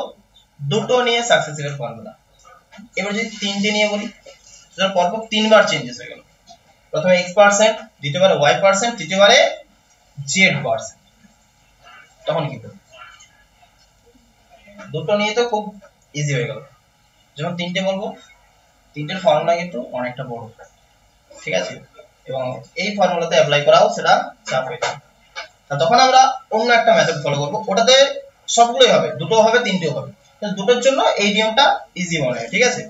দুটো নিয়ে সাকসেসিভ ফর্মুলা এবার যদি তিনটে নিয়ে বলি তাহলে পরপর তিনবার চেঞ্জেস হয়ে গেল প্রথমে x% দ্বিতীয়বারে y% তৃতীয়বারে z% তখন কি করব দুটো নিয়ে তো খুব ইজি হয়ে গেল যখন তিনটে বলবো তিনটের ফর্মুলা কিন্তু অনেকটা বড় ঠিক আছে এবং এই ফর্মুলাতে অ্যাপ্লাই করাও সেটা চাপ হয়ে যাবে তখন আমরা অন্য একটা মেথড ফলো করব ওটাতে সবগুলোই হবে দুটো হবে তিনটেও হবে দুটোর জন্য এই নিয়মটা ইজি মনে হয় ঠিক আছে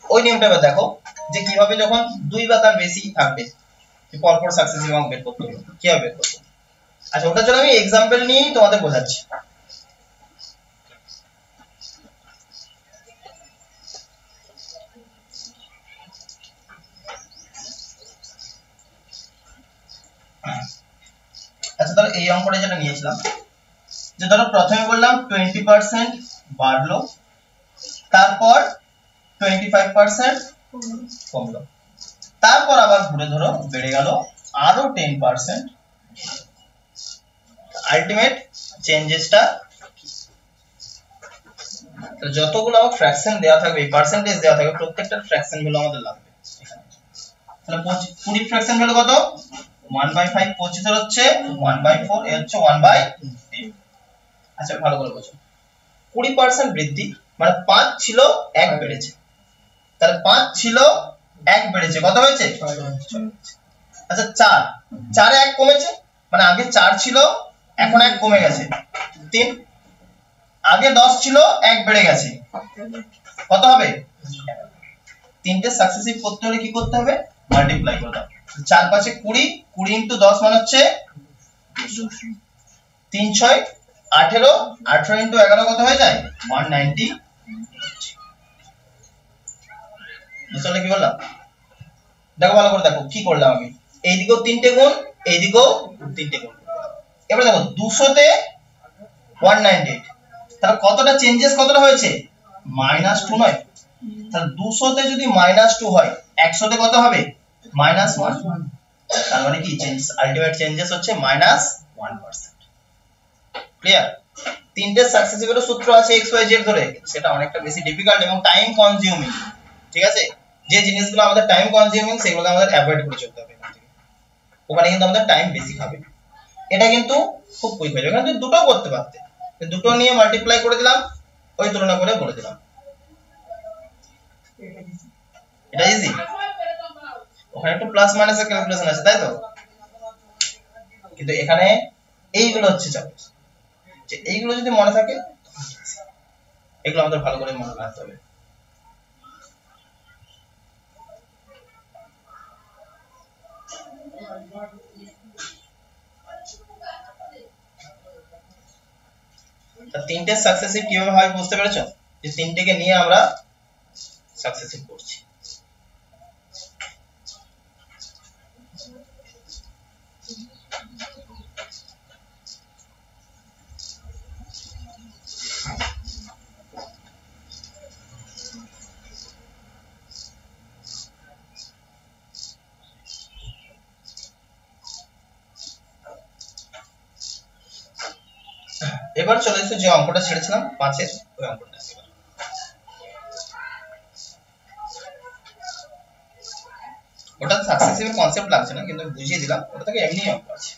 ওই নিয়মটা এবার দেখো যে কিভাবে যখন দুই বা তার বেশি থাকবে পরপর সাকসেসিভ অঙ্ক বের করতে হবে কিভাবে বের করতে আচ্ছা ওটার জন্য আমি एग्जांपल নিয়েই তোমাদের বোঝাচ্ছি আচ্ছা তাহলে এই অঙ্কটা যেটা নিয়েছিলাম যে ধরো প্রথমে বললাম 20% বাড়লো তারপর 25% কমলো তারপর আবার ঘুরে ধরো বেড়ে গেল আরো 10% আলটিমেট চেঞ্জেসটা তো যতগুলো ফ্র্যাকশন দেয়া থাকবে পার্সেন্টেজ দেয়া থাকবে প্রত্যেকটা ফ্র্যাকশন ভ্যালু আমাদের লাগবে এখানে তাহলে 20 ফ্র্যাকশন ভ্যালু কত 1/5 25 এর হচ্ছে 1/4 এর হচ্ছে 1/10 আচ্ছা ভালো করে বোঝো 20% বৃদ্ধি মানে 5 ছিল 1 বেড়েছে তাহলে 5 ছিল 1 বেড়েছে কত হয়েছে 6 আচ্ছা 4 1 কমেছে মানে আগে 4 ছিল এখন 1 কমে গেছে 3 আগে 10 ছিল 1 বেড়ে গেছে কত হবে তিনটে সাকসেসিভ করতে হলে কি করতে হবে মাল্টিপ্লাই করে দাও 4 5 এ 20 20 ইনটু 10 মানে হচ্ছে 3 6 18 18 ইনটু 11 কত হয়ে যায় 190 বুঝলে কি বললাম দেখো ভালো করে দেখো কি করলাম আমি এইদিকেও তিনটে গুণ এইদিকেও তিনটে গুণ এবারে দেখো 200 তে 198 তাহলে কতটা চেঞ্জেস কতটা হয়েছে -2 নয় তাহলে 200 তে যদি -2 হয় 100 তে কত হবে -1। তার মানে কি আলটিমেট চেঞ্জেস হচ্ছে -1%। ক্লিয়ার? তিনটে সাকসেসিভ এর সূত্র আছে x y z ধরে, সেটা অনেকটা বেশি ডিফিকাল্ট এবং টাইম কনজিউমিং। ঠিক আছে, যে জিনিসগুলো আমাদের টাইম কনজিউমিং সেগুলোকে আমাদের অ্যাভয়েড করে চলতে হবে এখান থেকে। ওখানে কিন্তু আমাদের টাইম বেশি খাবে। এটা কিন্তু খুব কুইক হয়ে যাবে। এখানে দুটো করতে পারতে, দুটো নিয়ে মাল্টিপ্লাই করে দিলাম, ওই তুলনা করে বলে দিলাম। এটা ইজি। ওখানে একটু প্লাস মাইনাসের ক্যালকুলেশন আছে, তাই তো? কিন্তু এখানে এইগুলো হচ্ছে চাপ, যে এইগুলো যদি মনে থাকে, এগুলো আমাদের ভালো করে মনে রাখতে হবে। তিনটে সাকসেসিভ কিভাবে হয় বুঝতে পেরেছো? যে তিনটেকে নিয়ে আমরা সাকসেসিভ করছি। এবার চলে এসেছে যে অঙ্কটা ছেড়েছিলাম 5 এর, ওই অঙ্কটা। ওটা সাকসেসিভ এর কনসেপ্ট লাগছে না, কিন্তু বুঝিয়ে দিলাম, ওটা থেকে এমনি অঙ্ক আছে।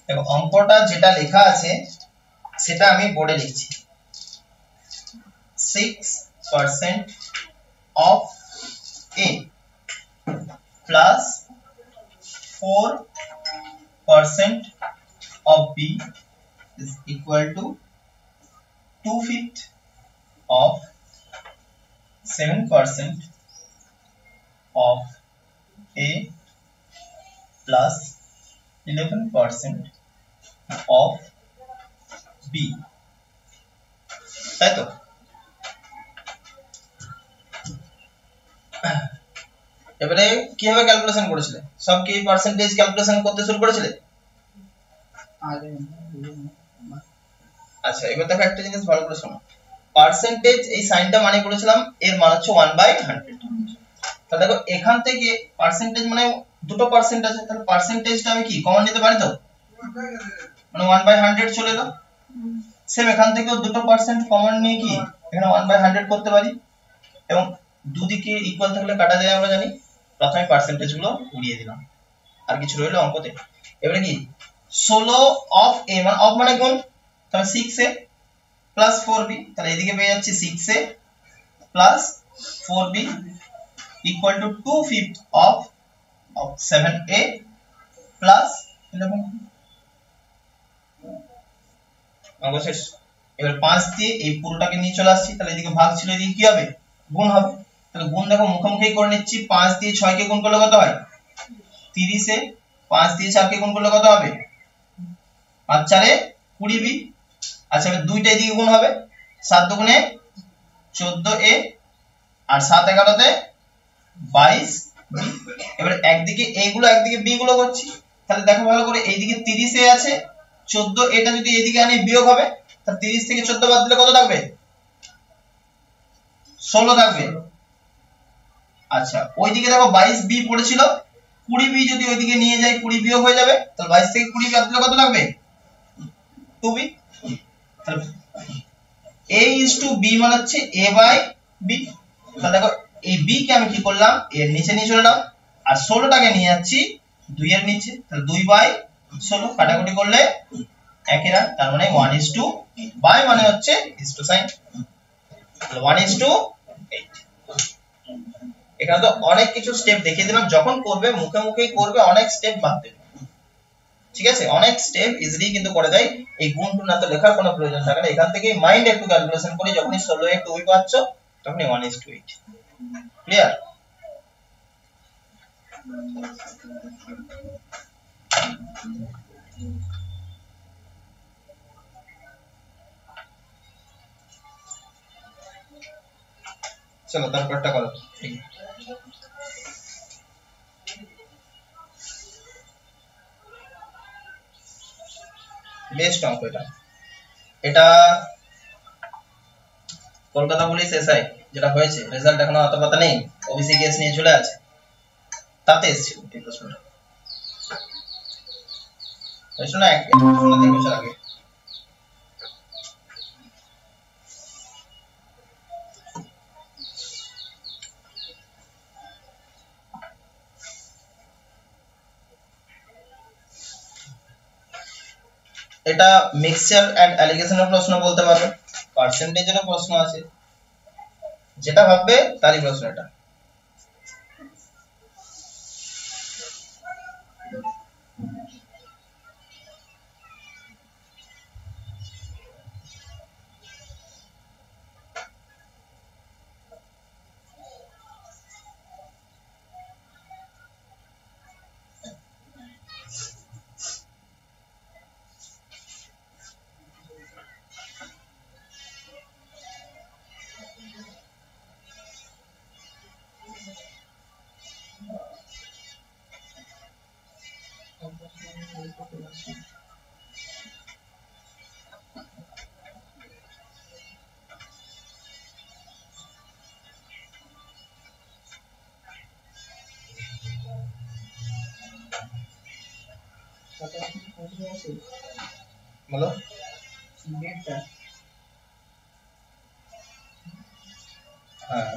দেখো অঙ্কটা যেটা লেখা আছে সেটা আমি বোর্ডে লিখছি। 6% of A plus 4% of B is equal to 2/5 of 7% of A plus 11% of B, তাই তো? এবারে কিভাবে ক্যালকুলেশন করেছিলে? সব কি পার্সেন্টেজ ক্যালকুলেশন করতে শুরু করেছিলে? আচ্ছা, এবার দেখো একটা জিনিস ভালো করে শোনো। পার্সেন্টেজ এই সাইনটা মানে করেছিলাম, এর মান হচ্ছে 1/100। তাহলে দেখো এখান থেকে পার্সেন্টেজ মানে দুটো পার্সেন্ট আছে, তাহলে পার্সেন্টেজটা আমি কি কমন নিতে পারি তো? মানে 1/100 চলে এলো। সেম এখান থেকেও দুটো পার্সেন্ট কমন নিয়ে কি এখানে 1/100 করতে পারি, এবং দুদিকে ইকুয়াল থাকলে কাটা যায় আমরা জানি। প্রথমে পার্সেন্টেজ গুলো উড়িয়ে দিলাম, আর কিছু রইলো অঙ্কতে। এবারে কি 16 অফ a, মানে অফ মানে কোন, তাহলে 6a প্লাস 4b, তাহলে এদিকে পেয়ে যাচ্ছি 6a plus 4b equal to 2/5 of 7a plus 11। অঙ্ক শেষ। এবার 5 দিয়ে এই পুরোটাকে নিয়ে চলে আসছি, তাহলে এদিকে ভাগ ছিল, এদিকে কি হবে গুণ হবে। তাহলে গুণ দেখো মুখোমুখি করে নিচ্ছি। 5 দিয়ে 6 কে গুণ করলে কত হয় 30 এ, 5 দিয়ে 4 কে গুণ করলে কত হবে 5 4 এ 20b। আচ্ছা এবার দুইটা এদিকে গুণ হবে, 7 দুগুণে 14a আর 7 11 তে 22b। এবার একদিকে এইগুলো একদিকে b গুলো করছি, তাহলে দেখো ভালো করে এইদিকে 30 এ আছে 14, এটা যদি এদিকে আনি বিয়োগ হবে, তাহলে 30 থেকে 14 বাদ দিলে কত থাকবে 16 থাকবে। আচ্ছা ওইদিকে দেখো 22b পড়েছিল, 20b যদি ওইদিকে নিয়ে যাই 20 বিয়োগ হয়ে যাবে, তাহলে 22 থেকে 20 বাদ দিলে কত থাকবে 2b। তাহলে a is to b মানে হচ্ছে a by b। তাহলে দেখো এই b কে আমি কি করলাম এর নিচে নিয়ে চলে এলাম, আর 16 টাকে নিয়ে যাচ্ছি 2 এর নিচে, তাহলে 2/16 কাটাকুটি করলে একই রান। তার মানে 1:8 বাই মানে হচ্ছে is to সাইন, তাহলে 1:8। এখানে তো অনেক কিছু স্টেপ দেখিয়ে দিলাম, যখন করবে মুখে মুখেই করবে, অনেক স্টেপ বাদ দেবে। ঠিক আছে, অনেক স্টেপ ইজিলি কিন্তু করে দেয়। এই গুণ টুন এত লেখার কোনো প্রয়োজন থাকে না, এখান থেকে মাইন্ড একটু ক্যালকুলেশন করে যখনই 16 এ 2 পাচ্ছ তখনই 1:8। ক্লিয়ার? চলো তারপরটা করো। বেস্ট অঙ্ক এটা। এটা কলকাতা পুলিশ এসআই যেটা হয়েছে, রেজাল্ট এখনো হাতে পাতা নেই, ওবিসি কেস নিয়ে চলে আছে, তাতে এসেছিল এই প্রশ্নটা। বুঝছো না? এক প্রশ্ন 3 বছর আগে। এটা মিক্সচার এন্ড অ্যালিগেশনের প্রশ্ন বলতে পারো, পার্সেন্টেজেরও প্রশ্ন আছে, যেটা ভাববে তারই প্রশ্ন এটা। বলো। নেটটা হ্যাঁ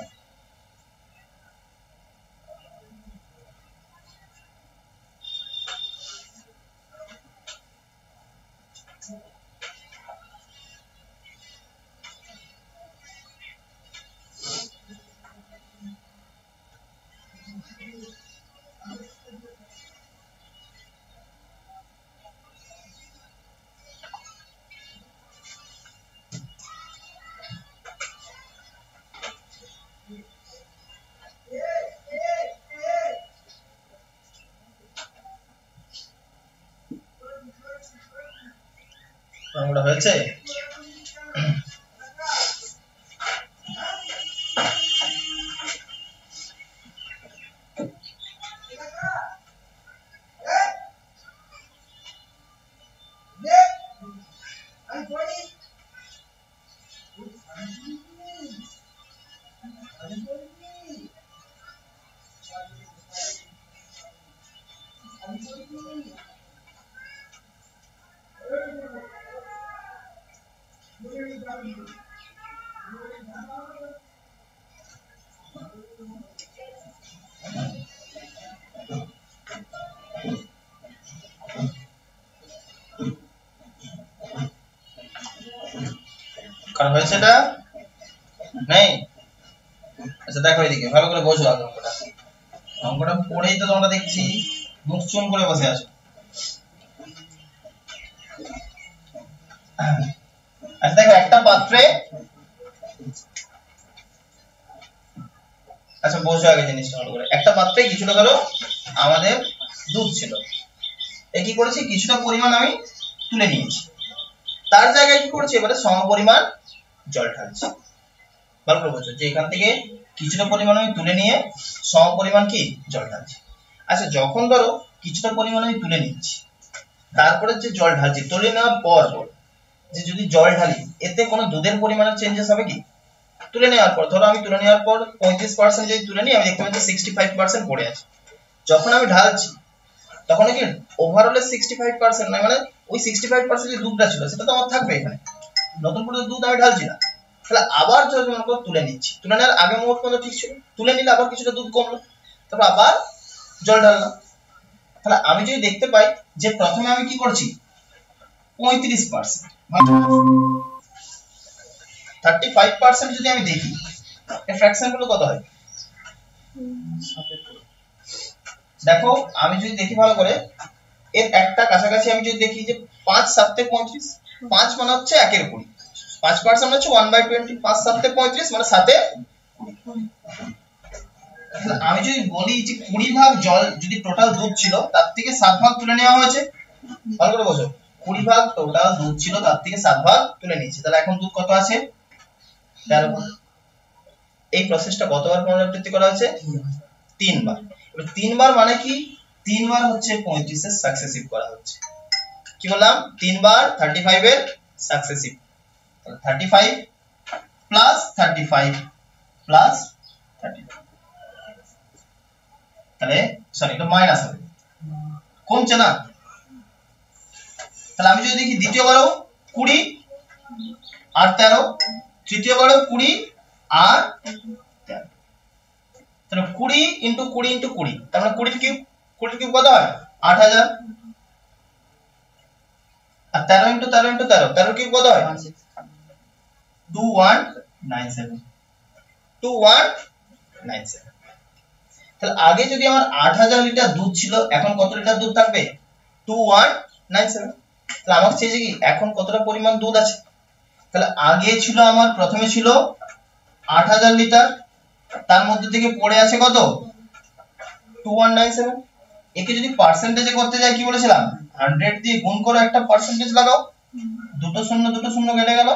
অঙ্কটা হয়েছে। কার হয়েছে এটা? নেই? আচ্ছা দেখো এদিকে ভালো করে বোঝো আগে অঙ্কটা। অঙ্কটা পড়েই তো তোমরা দেখছি মুখ চুন করে বসে আছো। আচ্ছা দেখো একটা পাত্রে, আচ্ছা বোঝো আগে জিনিসটা ভালো করে। একটা পাত্রে কিছুটা ধরো আমাদের দুধ ছিল, এ কি করেছি কিছুটা পরিমাণ আমি তুলে নিয়েছি, তার জায়গায় কি করছি এবারে সমপরিমাণ জল ঢালছি। ভালো করে বোঝো যে এখান থেকে কিছুটা পরিমাণ আমি তুলে নিয়ে সমপরিমাণ কি জল ঢালছি। আচ্ছা যখন ধরো কিছুটা পরিমাণ আমি তুলে নিচ্ছি, তারপরে যে জল ঢালছি, তুলে নেওয়ার পর যে যদি জল ঢালি এতে কোনো দুধের পরিমাণের চেঞ্জেস হবে কি? তুলে নেওয়ার পর ধরো আমি তুলে নেওয়ার পর 35% যদি তুলে নিই, আমি দেখতে পাচ্ছি 65% পড়ে আছে। যখন আমি ঢালছি তখন কি ওভারঅল 65% না, মানে ওই 65% যে দুধটা ছিল সেটা তো আমার থাকবে এখানে, নতুন করে দুধ আমি ঢালছি না। তাহলে আবার যখন আমরা তুলে নিচ্ছি, তুলে নেওয়ার আগে মোট কত ঠিক ছিল, তুলে নিলে আবার কিছুটা দুধ কমলো, তারপর আবার জল ঢাললাম। তাহলে আমি যদি দেখতে পাই যে প্রথমে আমি কি করছি 35%, 35% যদি আমি দেখি এর ফ্র্যাকশন গুলো কত হয় দেখো। আমি যদি দেখি ভালো করে এর একটা কাছাকাছি আমি যদি দেখি যে 5 7 35, 5 মানে হচ্ছে 1 এর 20, 5% হচ্ছে 1/20, 5 7 35 মানে 7 এর 20। আমি যদি বলি যে 20 ভাগ জল যদি টোটাল দুধ ছিল তার থেকে 7 ভাগ তুলে নেওয়া হয়েছে, ভালো করে বোঝো 20 ভাগ টোটাল দুধ ছিল তার থেকে 7 ভাগ তুলে নিয়েছি, তাহলে এখন দুধ কত আছে 13 ভাগ। এই প্রসেসটা কতবার পুনরাবৃত্তি করা হয়েছে? 3 বার। এবার 3 বার মানে কি 3 বার হচ্ছে 35 এর সাকসেসিভ করা হচ্ছে। কি বললাম 3 বার 35 এর সাকসেসিভ, 35 প্লাস 35 প্লাস 35, তাহলে সরি এটা মাইনাস হবে, কমছে না। তাহলে আমি যদি দেখি দ্বিতীয় বারেও 20 আর 13, তৃতীয় বারেও 20 আর 13, তাহলে 20 ইনটু 20 ইনটু 20, তার মানে 20 কিউব, 20 কিউব কত হয় 8000, আর 13 ইনটু 13 ইনটু 13, 13 কিউব কত হয় 2197, 2197। তাহলে আগে যদি আমার 8000 লিটার দুধ ছিল, এখন কত লিটার দুধ থাকবে 2197। তাহলে আমাকে চেয়েছে কি এখন কতটা পরিমাণ দুধ আছে, তাহলে আগে ছিল আমার প্রথমে ছিল 8000 লিটার, তার মধ্যে থেকে পড়ে আছে কত 2197। একে যদি পার্সেন্টেজে করতে যাই কি বলেছিলাম 100 দিয়ে গুণ করে একটা পার্সেন্টেজ লাগাও, দুটো শূন্য কেটে গেল।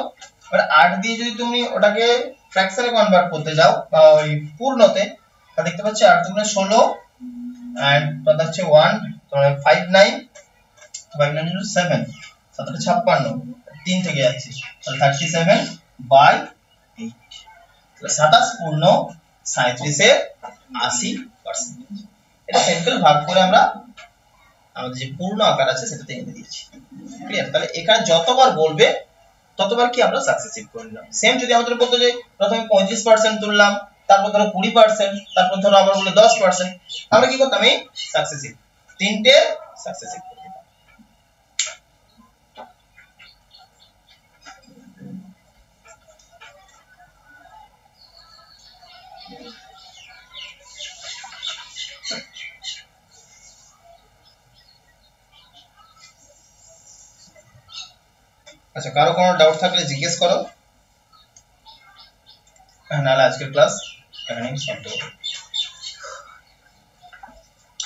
এবার 8 দিয়ে যদি তুমি ওটাকে ফ্র্যাকশনে কনভার্ট করতে যাও বা ওই পূর্ণতে, তাহলে দেখতে পাচ্ছি 8 দুগুণে 16 এন্ড কত হচ্ছে 1 তাহলে 59 হলো 7, 7 56, 3 থেকে যাচ্ছে তাহলে 37 বাই 8, তাহলে 27 পূর্ণ 37 এর 80%। এটা সিম্পল ভাগ করে আমরা আমাদের যে পূর্ণ আকার আছে সেটাতে এনে দিয়েছি। ক্লিয়ার? তাহলে এখানে যতবার বলবে ততবার কি আমরা সাকসেসিভ করে নিলাম। সেম যদি আমাদের বলতো যে প্রথমে 35% তুললাম, তারপর ধরো 20%, তারপর ধরো আবার বলে 10%, আমরা কি করতাম এই সাকসেসিভ তিনটে সাকসেসিভ করে দিতাম। আচ্ছা, কারো কোনো ডাউট থাকলে জিজ্ঞেস করো, নাহলে আজকের ক্লাস এখানেই সমাপ্ত করব।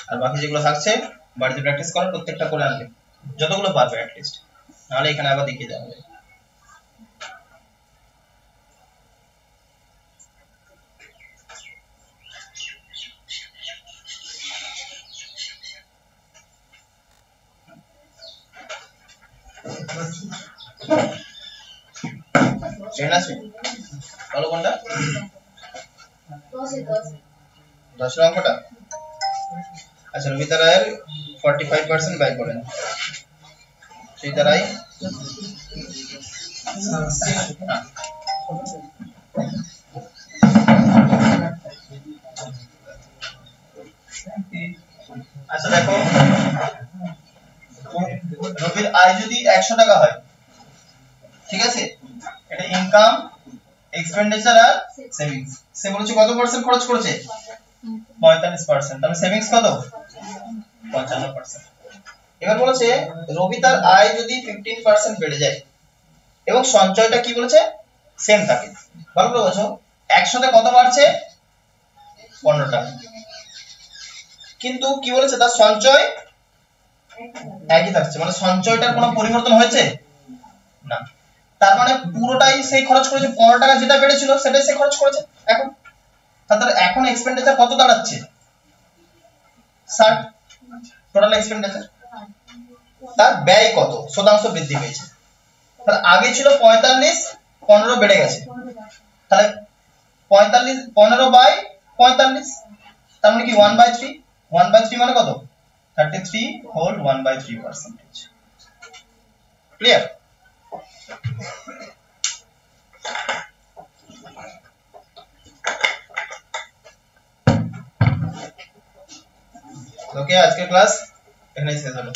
আর বাকি যেগুলো থাকছে বাড়িতে প্র্যাকটিস করো, প্রত্যেকটা করে আনবে যতগুলো পারবে অ্যাট লিস্ট, নাহলে এখানে আবার দেখিয়ে দেওয়া হবে। ট্রেন আছে বলো কোনটা 10 অঙ্কটা। আচ্ছা, রবিতা রায়ের 45% বাই করেন, সীতা রায় আচ্ছা দেখো, রবির আয় যদি 100 টাকা হয়, ঠিক আছে, এটা ইনকাম, এক্সপেন্ডিচার আর সেভিংস। সে বলেছে কত পার্সেন্ট খরচ করেছে 45%, তাহলে সেভিংস কত 55%। এবার বলেছে রবি তার আয় যদি 15% বেড়ে যায় এবং সঞ্চয়টা কি বলেছে সেম থাকে, ভালো করে বোঝো, একসাথে কত বাড়ছে 15 টাকা, কিন্তু কি বলেছে তার সঞ্চয় একই থাকছে, মানে সঞ্চয়টার কোনো পরিবর্তন হয়েছে না। তার মানে পুরোটাই সেই খরচ করেছে, 15 টাকা যেটা বেড়েছিল সেটাই সে খরচ করেছে এখন। তাহলে এখন এক্সপেন্ডিচার কত দাঁড়াচ্ছে 60, টোটাল এক্সপেন্ডিচার। তার ব্যয় কত শতাংশ বৃদ্ধি পেয়েছে, তাহলে আগে ছিল 45, 15 বেড়ে গেছে, তাহলে 45 15 বাই 45, তার মানে কি 1/3, 1/3 মানে কত 33 হোল 1/3%। ক্লিয়ার? ওকে, আজকের ক্লাস এখানেই শেষ হলো।